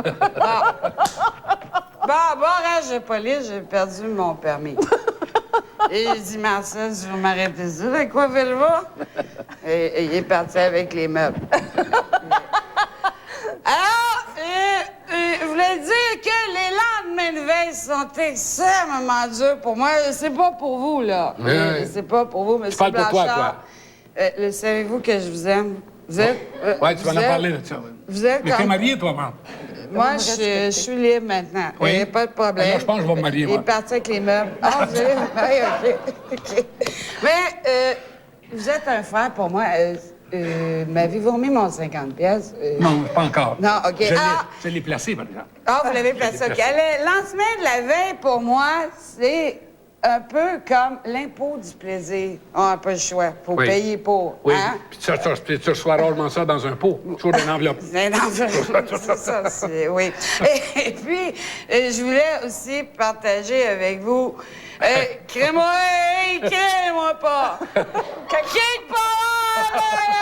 Bon, barrage de police, j'ai perdu mon permis. Et j'ai dit, Marcel, je vais m'arrêter ça, de quoi Velva? Et il est parti avec les meubles. Alors, je voulais dire que les lendemains de veille sont extrêmement durs pour moi. C'est pas pour vous, là. Oui. C'est pas pour vous, M. Je parle pour toi, Blanchard. Savez-vous que je vous aime? Vous êtes... Ouais, tu vas en parler de ça. Vous êtes Mais t'es marié, toi, man? Moi, je suis libre maintenant. Oui. Il n'y a pas de problème. Alors, je pense que je vais me marier, moi. Il est parti avec les meubles. Ah, vous allez... Oui, OK. Mais vous êtes un frère pour moi. M'avez-vous remis mon 50 pièces? Non, pas encore. Non, OK. Je l'ai placé, par exemple. Ah, vous l'avez placé. OK. Le lancement de la veille, pour moi, c'est un peu comme l'impôt du plaisir. On n'a pas le choix. Faut payer pour. Oui, hein? puis tu reçois rarement ça dans un pot, toujours dans une enveloppe. C'est ça, oui. Et puis, je voulais aussi partager avec vous... crée-moi pas! Quitte pas!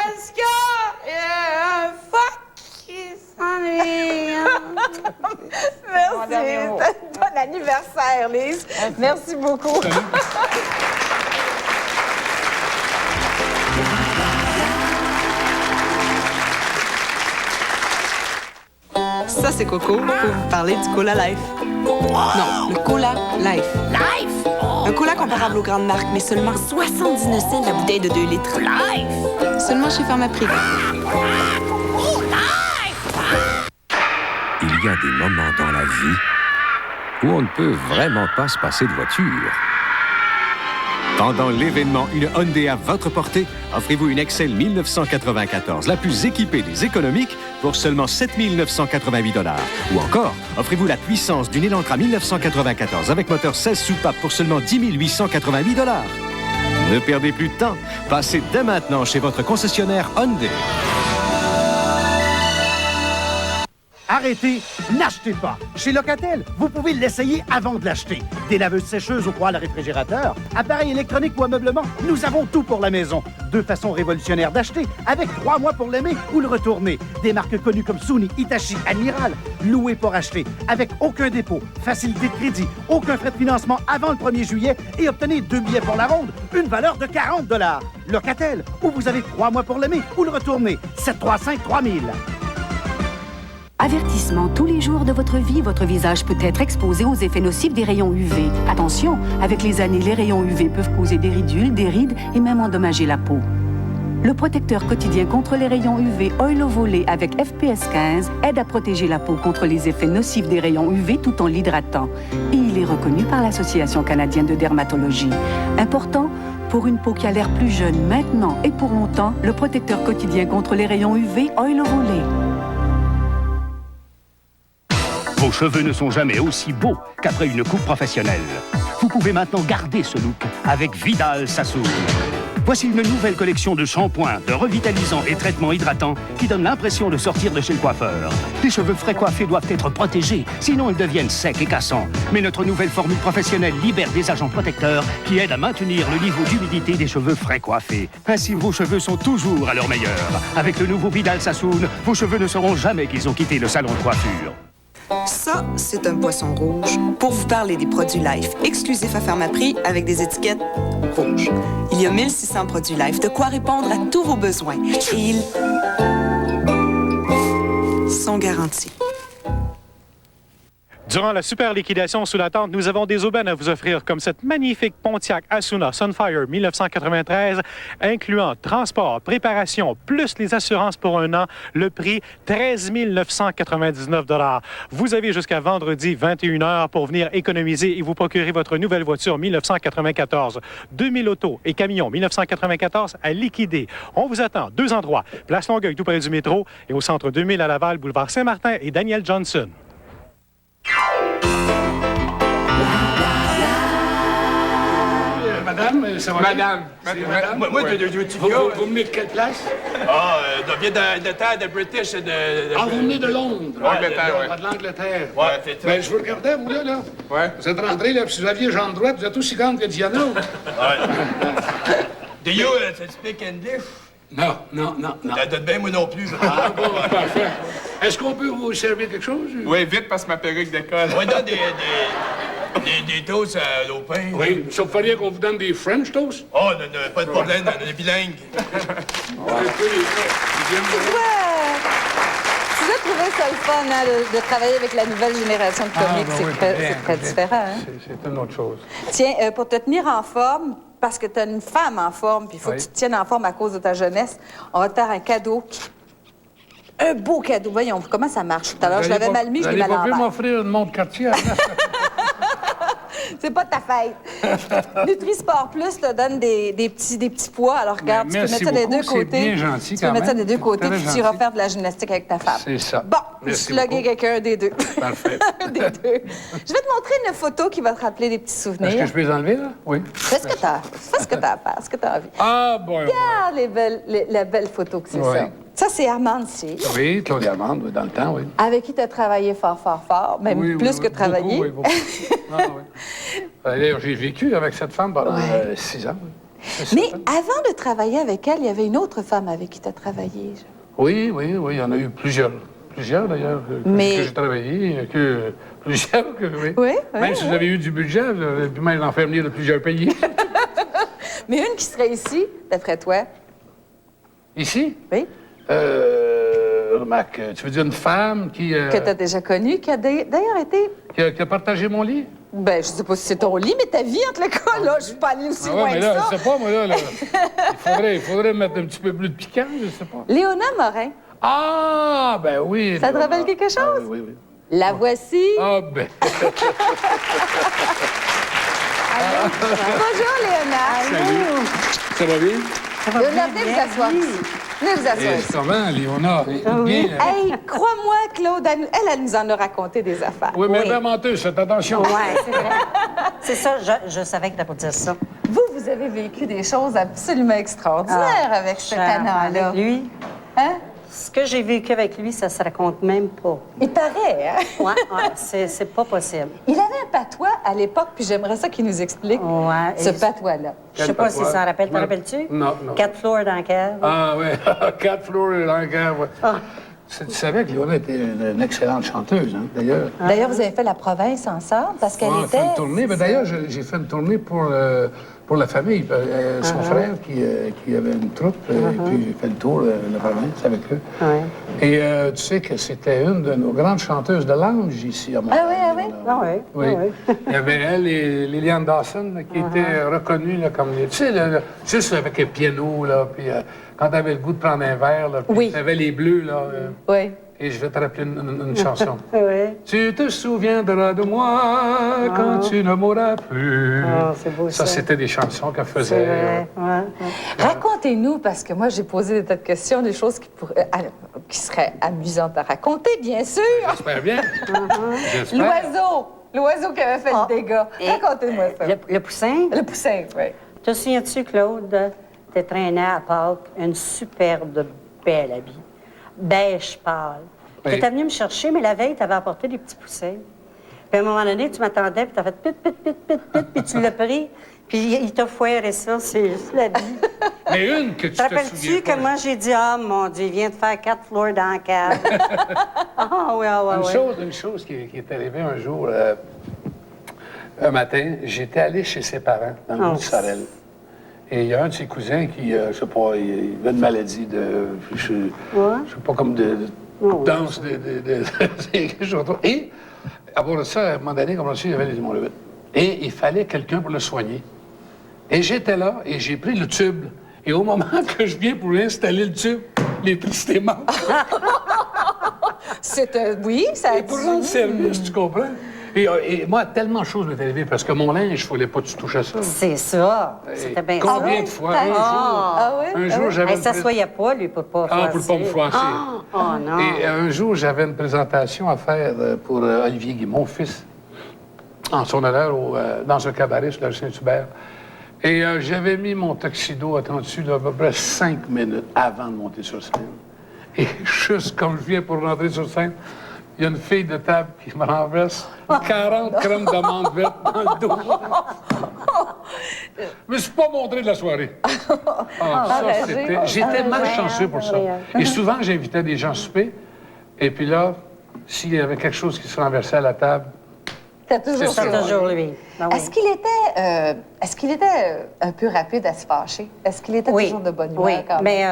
Est-ce qu'il y a un fuck qui s'ennuie? Merci. Bon anniversaire, Lise. Merci beaucoup. Ça, c'est Coco pour vous parler du Cola Life. Non, le Cola Life. Life? Un cola comparable aux grandes marques, mais seulement 79 cents la bouteille de 2 litres. Life? Seulement chez Pharmaprix. Il y a des moments dans la vie où on ne peut vraiment pas se passer de voiture. Pendant l'événement Une Hyundai à votre portée, offrez-vous une Excel 1994, la plus équipée des économiques, pour seulement 7 988 $. Ou encore, offrez-vous la puissance d'une Elantra 1994 avec moteur 16 soupapes pour seulement 10 888 $. Ne perdez plus de temps. Passez dès maintenant chez votre concessionnaire Hyundai. Arrêtez, n'achetez pas. Chez Locatel, vous pouvez l'essayer avant de l'acheter. Des laveuses sécheuses au poêle réfrigérateur, appareils électroniques ou ameublement, nous avons tout pour la maison. 2 façons révolutionnaires d'acheter, avec 3 mois pour l'aimer ou le retourner. Des marques connues comme Sony, Hitachi, Admiral. Louer pour acheter, avec aucun dépôt, facilité de crédit, aucun frais de financement avant le 1er juillet et obtenez 2 billets pour la ronde, une valeur de 40 $. Locatel, où vous avez 3 mois pour l'aimer ou le retourner. 735-3000. Avertissement, tous les jours de votre vie, votre visage peut être exposé aux effets nocifs des rayons UV. Attention, avec les années, les rayons UV peuvent causer des ridules, des rides et même endommager la peau. Le protecteur quotidien contre les rayons UV Oil Volé avec FPS 15 aide à protéger la peau contre les effets nocifs des rayons UV tout en l'hydratant. Et il est reconnu par l'Association canadienne de dermatologie. Important, pour une peau qui a l'air plus jeune maintenant et pour longtemps, le protecteur quotidien contre les rayons UV Oil Volé. Vos cheveux ne sont jamais aussi beaux qu'après une coupe professionnelle. Vous pouvez maintenant garder ce look avec Vidal Sassoon. Voici une nouvelle collection de shampoings, de revitalisants et traitements hydratants qui donnent l'impression de sortir de chez le coiffeur. Les cheveux frais coiffés doivent être protégés, sinon ils deviennent secs et cassants. Mais notre nouvelle formule professionnelle libère des agents protecteurs qui aident à maintenir le niveau d'humidité des cheveux frais coiffés. Ainsi, vos cheveux sont toujours à leur meilleur. Avec le nouveau Vidal Sassoon, vos cheveux ne sauront jamais qu'ils ont quitté le salon de coiffure. Ça, c'est un poisson rouge pour vous parler des produits Life exclusifs à Pharmaprix avec des étiquettes rouges. Il y a 1600 produits Life, de quoi répondre à tous vos besoins. Et ils sont garantis. Durant la super liquidation sous la tente, nous avons des aubaines à vous offrir, comme cette magnifique Pontiac Asuna Sunfire 1993, incluant transport, préparation, plus les assurances pour un an, le prix 13 999 $. Vous avez jusqu'à vendredi 21h pour venir économiser et vous procurer votre nouvelle voiture 1994. 2000 autos et camions 1994 à liquider. On vous attend 2 endroits, Place Longueuil, tout près du métro, et au centre 2000 à Laval, boulevard Saint-Martin et Daniel Johnson. Madame, Madame, ça va bien? Madame. C'est Madame. madame? Moi, Ouais. de petit Vous gars. venez de quelle place? Ah, on vient de terre de British et de... Ah, vous venez de Londres? Angleterre, oui. De l'Angleterre. Ouais, c'est ça. Ben, je vous regardais, vous, là. Ouais. Vous êtes rentré, là, puis si vous aviez jambe droite, vous êtes aussi grande que Diana. Do you speak English? Non. Ça donne bien, moi non plus. Ah, bon, parfait. Est-ce qu'on peut vous servir quelque chose? Oui, vite, parce que ma perruque décolle. Oui, donne des toasts à l'eau pain. Oui, ça vous ferait qu'on vous donne des French toast? Oh, non, pas de problème, on est bilingue. Tu dois trouver ça le fun, hein, de travailler avec la nouvelle génération de comiques. C'est très différent. Hein? C'est une autre chose. Tiens, pour te tenir en forme, parce que tu as une femme en forme, puis il faut que tu te tiennes en forme à cause de ta jeunesse, on va te faire un cadeau. Un beau cadeau. Voyons, comment ça marche? Tout à l'heure, je l'avais mal mis, je l'ai mal Vous n'allez pas envers. m'offrir une montre Cartier? C'est pas de ta fête. Nutri-Sport Plus te donne des petits poids. Alors, regarde, tu peux Merci mettre ça des beaucoup, deux côtés. c'est bien gentil, Tu peux quand mettre ça même. des deux côtés, Très puis tu iras gentil. faire de la gymnastique avec ta femme. C'est ça. Bon, Merci sloguer beaucoup. quelqu'un des deux. Parfait. Des deux. Je vais te montrer une photo qui va te rappeler des petits souvenirs. Est-ce que je peux les enlever, là? Oui. Fais ce que t'as à faire, ce que t'as envie. Ah, bon. Regarde la belle photo que c'est Oui. ça. Ça, c'est Armande Cyr, Oui, Claude Armande, oui, dans le temps, oui. avec qui tu as travaillé fort, même Oui, plus oui, que travailler. beaucoup, oui, beaucoup. Ah, oui. D'ailleurs, j'ai vécu avec cette femme pendant 6 ans. Oui. Mais avant de travailler avec elle, il y avait une autre femme avec qui tu as travaillé. Oui, il y en a eu plusieurs. Plusieurs, d'ailleurs, que j'ai travaillé, plusieurs, oui. Oui, Même si vous avez eu du budget, vous avez pu même en faire venir de plusieurs pays. Mais une qui serait ici, d'après toi? Ici? Oui. Remarque, tu veux dire une femme qui... Que tu as déjà connue, qui a d'ailleurs été... Qui a partagé mon lit? Ben, je sais pas si c'est ton lit, mais ta vie, en tout cas, là, je suis pas allée aussi Ah ouais, loin mais que là, ça. je sais pas, moi, là. Il faudrait mettre un petit peu plus de piquant, je sais pas. Léona Morin. Ah, ben oui. Ça te rappelle quelque chose? Ah, oui. La voici. Ah, ben. Bonjour, Léona. Salut. Ça va bien? Léona, venez vous asseoir ici. Venez vous asseoir Eh, ici. comment, Léona? Bien. Hey, crois-moi, Claude, elle nous en a raconté des affaires. Oui, mais bien menteuse, faites attention. Oui, c'est vrai. C'est ça, je savais que tu allais dire ça. Vous avez vécu des choses absolument extraordinaires avec cet Anna-là. Avec lui? Hein? Ce que j'ai vécu avec lui, ça se raconte même pas. Il paraît, hein? Oui, c'est pas possible. Il avait un patois à l'époque, puis j'aimerais ça qu'il nous explique ce patois-là. Je sais pas si ça en rappelle. T'en rappelles-tu? Non. 4 floors dans la cave. Ah, oui. 4 floors dans le cave, oui. Tu savais que Léona était une excellente chanteuse, hein, d'ailleurs. D'ailleurs, vous avez fait la province ensemble parce qu'elle On a fait était... une tournée. Ben, d'ailleurs, j'ai fait une tournée pour la famille. Son frère qui avait une troupe, et puis j'ai fait le tour de la province avec eux. Et tu sais que c'était une de nos grandes chanteuses de lounge ici à Montréal. Oui. Il y avait elle et Liliane Dawson là, qui étaient reconnues là, comme... Tu sais, là, juste avec un piano, là, puis quand tu avais le goût de prendre un verre, là, puis tu avais les bleus, là... Oui. Et je vais te rappeler une chanson. Oui. Tu te souviendras de moi quand tu ne m'auras plus. Ah, c'est beau, ça. Ça, c'était des chansons qu'elle faisait. Racontez-nous, parce que moi, j'ai posé des tas de questions, des choses qui seraient amusantes à raconter, bien sûr. J'espère bien. J'espère. L'oiseau qui avait fait le dégât. Racontez-moi ça. Le poussin? Le poussin, oui. Te souviens-tu, Claude, t'es traîné à Pâques, une superbe belle habit, beige pâle. Oui. T'étais venu me chercher, mais la veille, t'avais apporté des petits poussins. Puis à un moment donné, tu m'attendais, puis t'as fait pit, puis tu l'as pris, puis il t'a foiré ça, c'est juste la vie. Mais une que tu te souviens rappelles-tu pas. que moi, j'ai dit, ah, mon Dieu, il vient de faire 4 floors dans la cave. Une chose qui est arrivée un jour, un matin, j'étais allé chez ses parents, dans le bout de Sorel. Et il y a un de ses cousins qui, je sais pas, il avait une maladie de... Je sais pas, comme de danse, quelque chose d'autre. Et, à part de ça, à un moment donné, comme on dit, il avait les hémorroïdes. Et il fallait quelqu'un pour le soigner. Et j'étais là, et j'ai pris le tube. Et au moment que je viens pour installer le tube, l'électricité manque. Oui, ça a Et pour rendre service, tu comprends? Et moi, tellement de choses m'est arrivé parce que mon linge, il ne fallait pas que tu touches à ça. C'est ça. C'était bien ça. Combien de fois? Un jour, j'avais... Elle ne s'assoyait pas, lui, pour pas froisser. Pour pas me froisser. Oh non. Et un jour, j'avais une présentation à faire pour Olivier Guy, mon fils, en son honneur, dans un cabaret sur la rue Saint-Hubert. Et j'avais mis mon tuxedo, attends-tu, là, à peu près 5 minutes avant de monter sur scène. Et juste comme je viens pour rentrer sur scène, il y a une fille de table qui me renverse 40 crèmes d'amandes vertes dans le dos. Je me suis pas montré de la soirée. J'étais malchanceux pour ça. Et souvent, j'invitais des gens souper. Et puis là, s'il y avait quelque chose qui se renversait à la table, T'as toujours C'est ça. toujours lui. Ah oui. Est-ce qu'il était un peu rapide à se fâcher? Est-ce qu'il était toujours de bonne humeur Oui, quand même? mais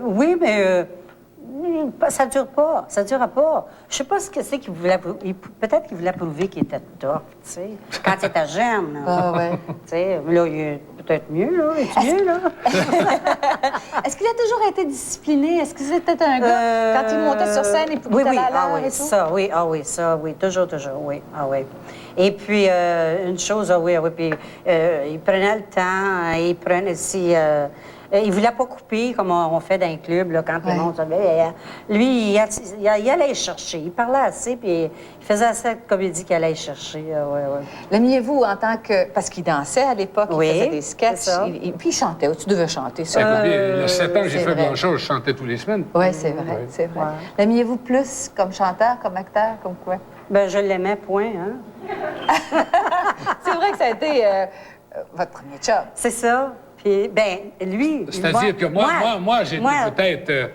oui, mais ça dure pas. Ça durera pas. Je sais pas ce que c'est qu'il voulait. Peut-être qu'il voulait prouver qu'il était tough, tu sais. Quand il était jeune. Là. Ah ouais. Tu sais, là, il est peut-être mieux, là. Est-ce mieux, là? Est-ce qu'il a toujours été discipliné? Est-ce que c'était un gars, quand il montait sur scène, il oui, allait oui, à l'heure oui, et tout? ça, oui, ça, oui, toujours, oui, oui. Et puis, une chose, oui, puis il prenait le temps, il prenait aussi... il voulait pas couper, comme on fait dans un club, là, quand le monde savait. Lui, il allait chercher. Il parlait assez, puis il faisait assez de comédie qu'il allait chercher. L'aimiez-vous en tant que... Parce qu'il dansait à l'époque, Oui, il faisait des sketchs, c'est ça. et puis il chantait. Tu devais chanter, ça. Écoute bien, il y a 7 ans, j'ai c'est fait vrai. Blanchard, je chantais tous les semaines. Oui, c'est vrai, c'est vrai. L'aimiez-vous plus comme chanteur, comme acteur, comme quoi? Ben, je l'aimais, point, hein. C'est vrai que ça a été votre premier job. C'est ça. Puis, ben, lui... C'est-à-dire que moi j'étais peut-être...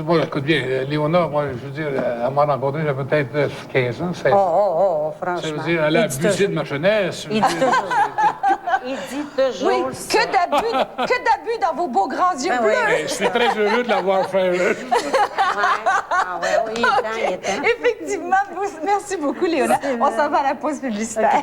moi, écoute bien, Léona, moi, je veux dire, elle m'a rencontré, j'avais peut-être 15 ans, 16 ans. Oh, franchement. Ça veut dire, elle a abusé de ma jeunesse. Il dit toujours. Il dit toujours Oui, ça. que d'abus dans vos beaux grands yeux bleus. Mais je suis très heureux de l'avoir fait. Là. Oui, il est temps. Effectivement, merci beaucoup, Léona. On s'en va à la pause publicitaire.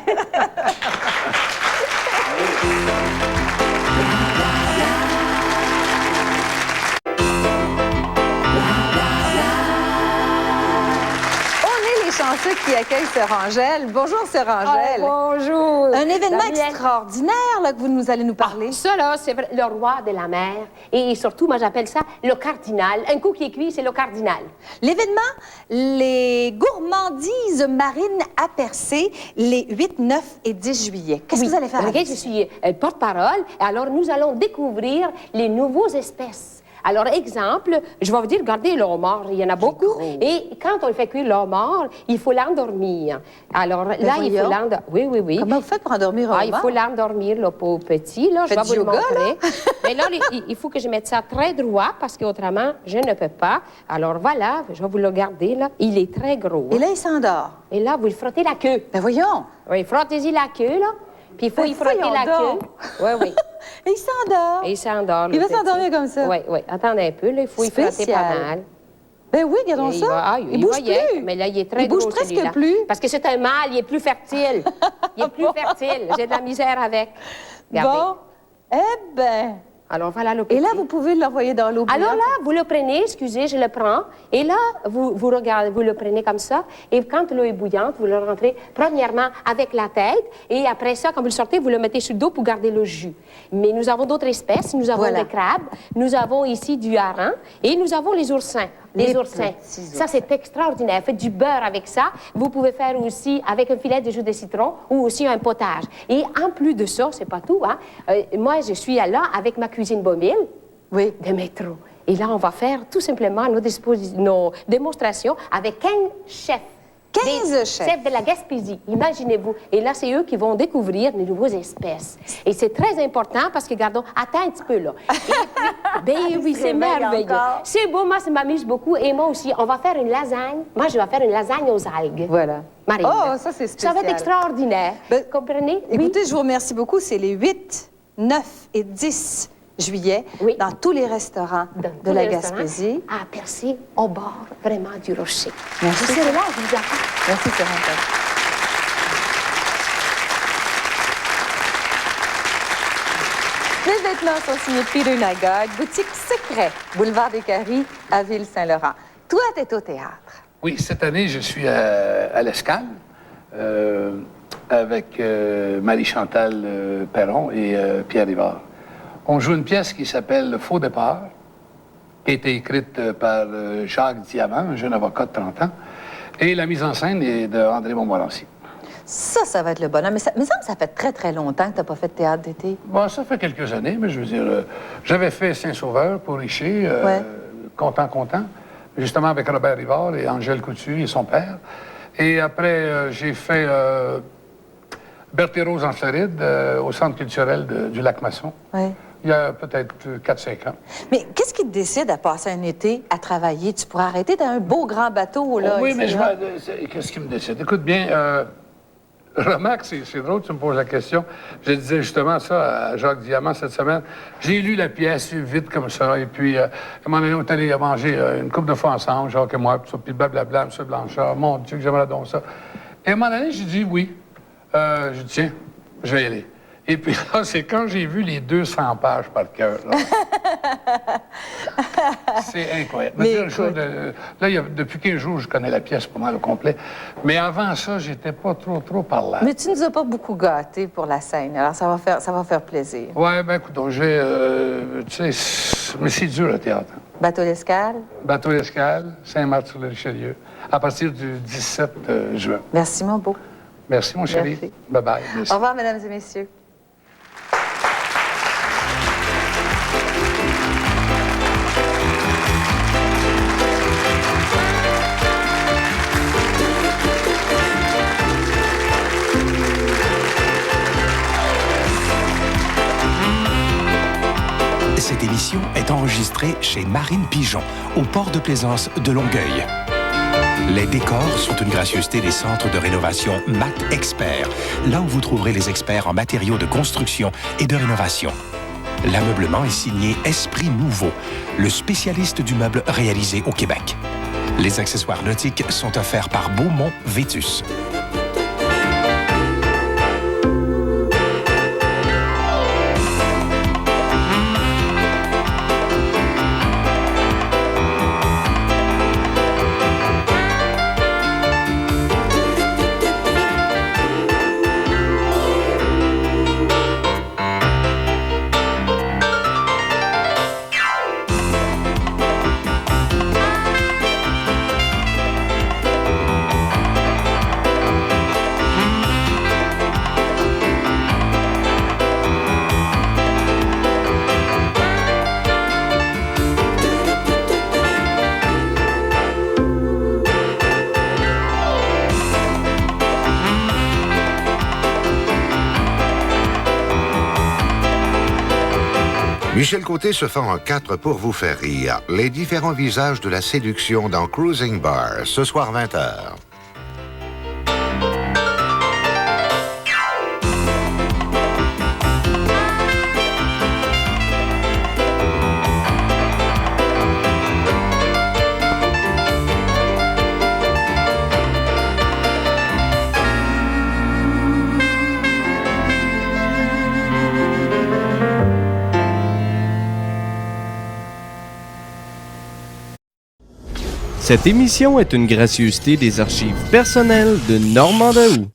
Chanceux qui accueille Sœur Angèle. Bonjour, Sœur Angèle. Bonjour. Un événement Daniel. extraordinaire là, que vous allez nous parler. Ça, là, c'est le roi de la mer. Et surtout, moi, j'appelle ça le cardinal. Un coup qui est cuit, c'est le cardinal. L'événement, les gourmandises marines à Percé, les 8, 9 et 10 juillet. Qu'est-ce que vous allez faire? Je suis porte-parole. Alors, nous allons découvrir les nouveaux espèces. Alors, exemple, je vais vous dire, regardez le homard, il y en a beaucoup. Et quand on fait cuire le homard, il faut l'endormir. Alors là, il faut l'endormir. Oui. Comment vous faites pour endormir un homard? Il faut l'endormir, le pauvre petit. Là, je vais vous le montrer. Là? Mais là, il faut que je mette ça très droit, parce qu'autrement, je ne peux pas. Alors voilà, je vais vous le garder, là. Il est très gros. Et là, il s'endort. Et là, vous le frottez la queue. Ben voyons. Oui, frottez-y la queue, là. Puis il faut y frotter la queue. Oui. Et il s'endort. Et il s'endort. Il va s'endormir comme ça. Oui. Attendez un peu, là. Il faut y frotter pas mal. Ben oui, regardons ça. Il bouge voyait, plus. mais là, il est très il bouge gros, presque celui-là. plus. Parce que c'est un mâle, il est plus fertile. Il est plus fertile. J'ai de la misère avec. Regardez. Bon. Eh ben. Alors, voilà le petit. Et là, vous pouvez l'envoyer dans l'eau bouillante. Alors là, vous le prenez, excusez, je le prends. Et là, vous regardez, vous le prenez comme ça. Et quand l'eau est bouillante, vous le rentrez premièrement avec la tête. Et après ça, quand vous le sortez, vous le mettez sur le dos pour garder le jus. Mais nous avons d'autres espèces. Nous avons des crabes. Nous avons ici du hareng. Et nous avons les oursins. Les oursins. Ça, c'est extraordinaire. Faites du beurre avec ça. Vous pouvez faire aussi avec un filet de jus de citron ou aussi un potage. Et en plus de ça, c'est pas tout, hein. Moi, je suis là avec ma cuisine Beaumille de métro. Et là, on va faire tout simplement nos démonstrations avec 15 chefs. 15 chefs de la Gaspésie, imaginez-vous. Et là, c'est eux qui vont découvrir les nouvelles espèces. Et c'est très important parce que, attends un petit peu là. Et puis, oui, c'est merveilleux. C'est beau, moi, ça m'amuse beaucoup. Et moi aussi, on va faire une lasagne. Moi, je vais faire une lasagne aux algues. Voilà. Marine. Oh, ça, c'est spécial. Ça va être extraordinaire. Vous comprenez? Écoutez, je vous remercie beaucoup. C'est les 8, 9 et 10 juillet dans tous les restaurants de la Gaspésie. À Percé, au bord vraiment du rocher. Merci. Je serai là, je vous attends. Merci, Sœur Angèle. Les vêtements sont signés Peter Nygard, boutique secret, boulevard des Caries, à Ville-Saint-Laurent. Toi, t'es au théâtre. Oui, cette année, je suis à l'Escale avec Marie-Chantal Perron et Pierre Rivard. On joue une pièce qui s'appelle Le Faux départ, qui a été écrite par Jacques Diamant, un jeune avocat de 30 ans, et la mise en scène est de André Montmorency. Ça va être le bonheur. Mais ça me semble que ça fait très, très longtemps que tu n'as pas fait de théâtre d'été. Bon, ça fait quelques années, mais je veux dire, j'avais fait Saint-Sauveur pour Richer, Content, justement avec Robert Rivard et Angèle Coutu et son père. Et après, j'ai fait Berthe-et-Rose en Floride, au Centre culturel du Lac-Masson. Oui. Il y a peut-être 4-5 ans. Mais qu'est-ce qui te décide à passer un été à travailler? Tu pourrais arrêter, t'as un beau grand bateau, là. Oui, mais qu'est-ce qui me décide? Écoute bien, Romac, c'est drôle, tu me poses la question. Je disais justement ça à Jacques Diamant cette semaine. J'ai lu la pièce vite comme ça, et puis à un moment donné, on est allé manger une couple de fois ensemble, Jacques et moi, puis blablabla, M. Blanchard, mon Dieu, que j'aimerais donc ça. Et à un moment donné, j'ai dit oui. J'ai dit, tiens, je vais y aller. Et puis là, c'est quand j'ai vu les 200 pages par cœur. C'est incroyable. Mais là, depuis 15 jours, je connais la pièce pas mal au complet. Mais avant ça, j'étais pas trop par là. Mais tu nous as pas beaucoup gâtés pour la scène, alors ça va faire plaisir. Ouais, ben écoute, tu sais, mais c'est dur le théâtre. Bateau d'escale? Bateau d'escale, Saint-Martin-sur-le-Richelieu, à partir du 17 juin. Merci, mon beau. Merci, mon chéri. Merci. Bye-bye. Merci. Au revoir, mesdames et messieurs. Cette émission est enregistrée chez Marine Pigeon, au port de plaisance de Longueuil. Les décors sont une gracieuseté des centres de rénovation Mat Expert, là où vous trouverez les experts en matériaux de construction et de rénovation. L'ameublement est signé Esprit Nouveau, le spécialiste du meuble réalisé au Québec. Les accessoires nautiques sont offerts par Beaumont Vétus. Michel Côté se fend en 4 pour vous faire rire. Les différents visages de la séduction dans Cruising Bar, ce soir 20h. Cette émission est une gracieuseté des archives personnelles de Normand Daou.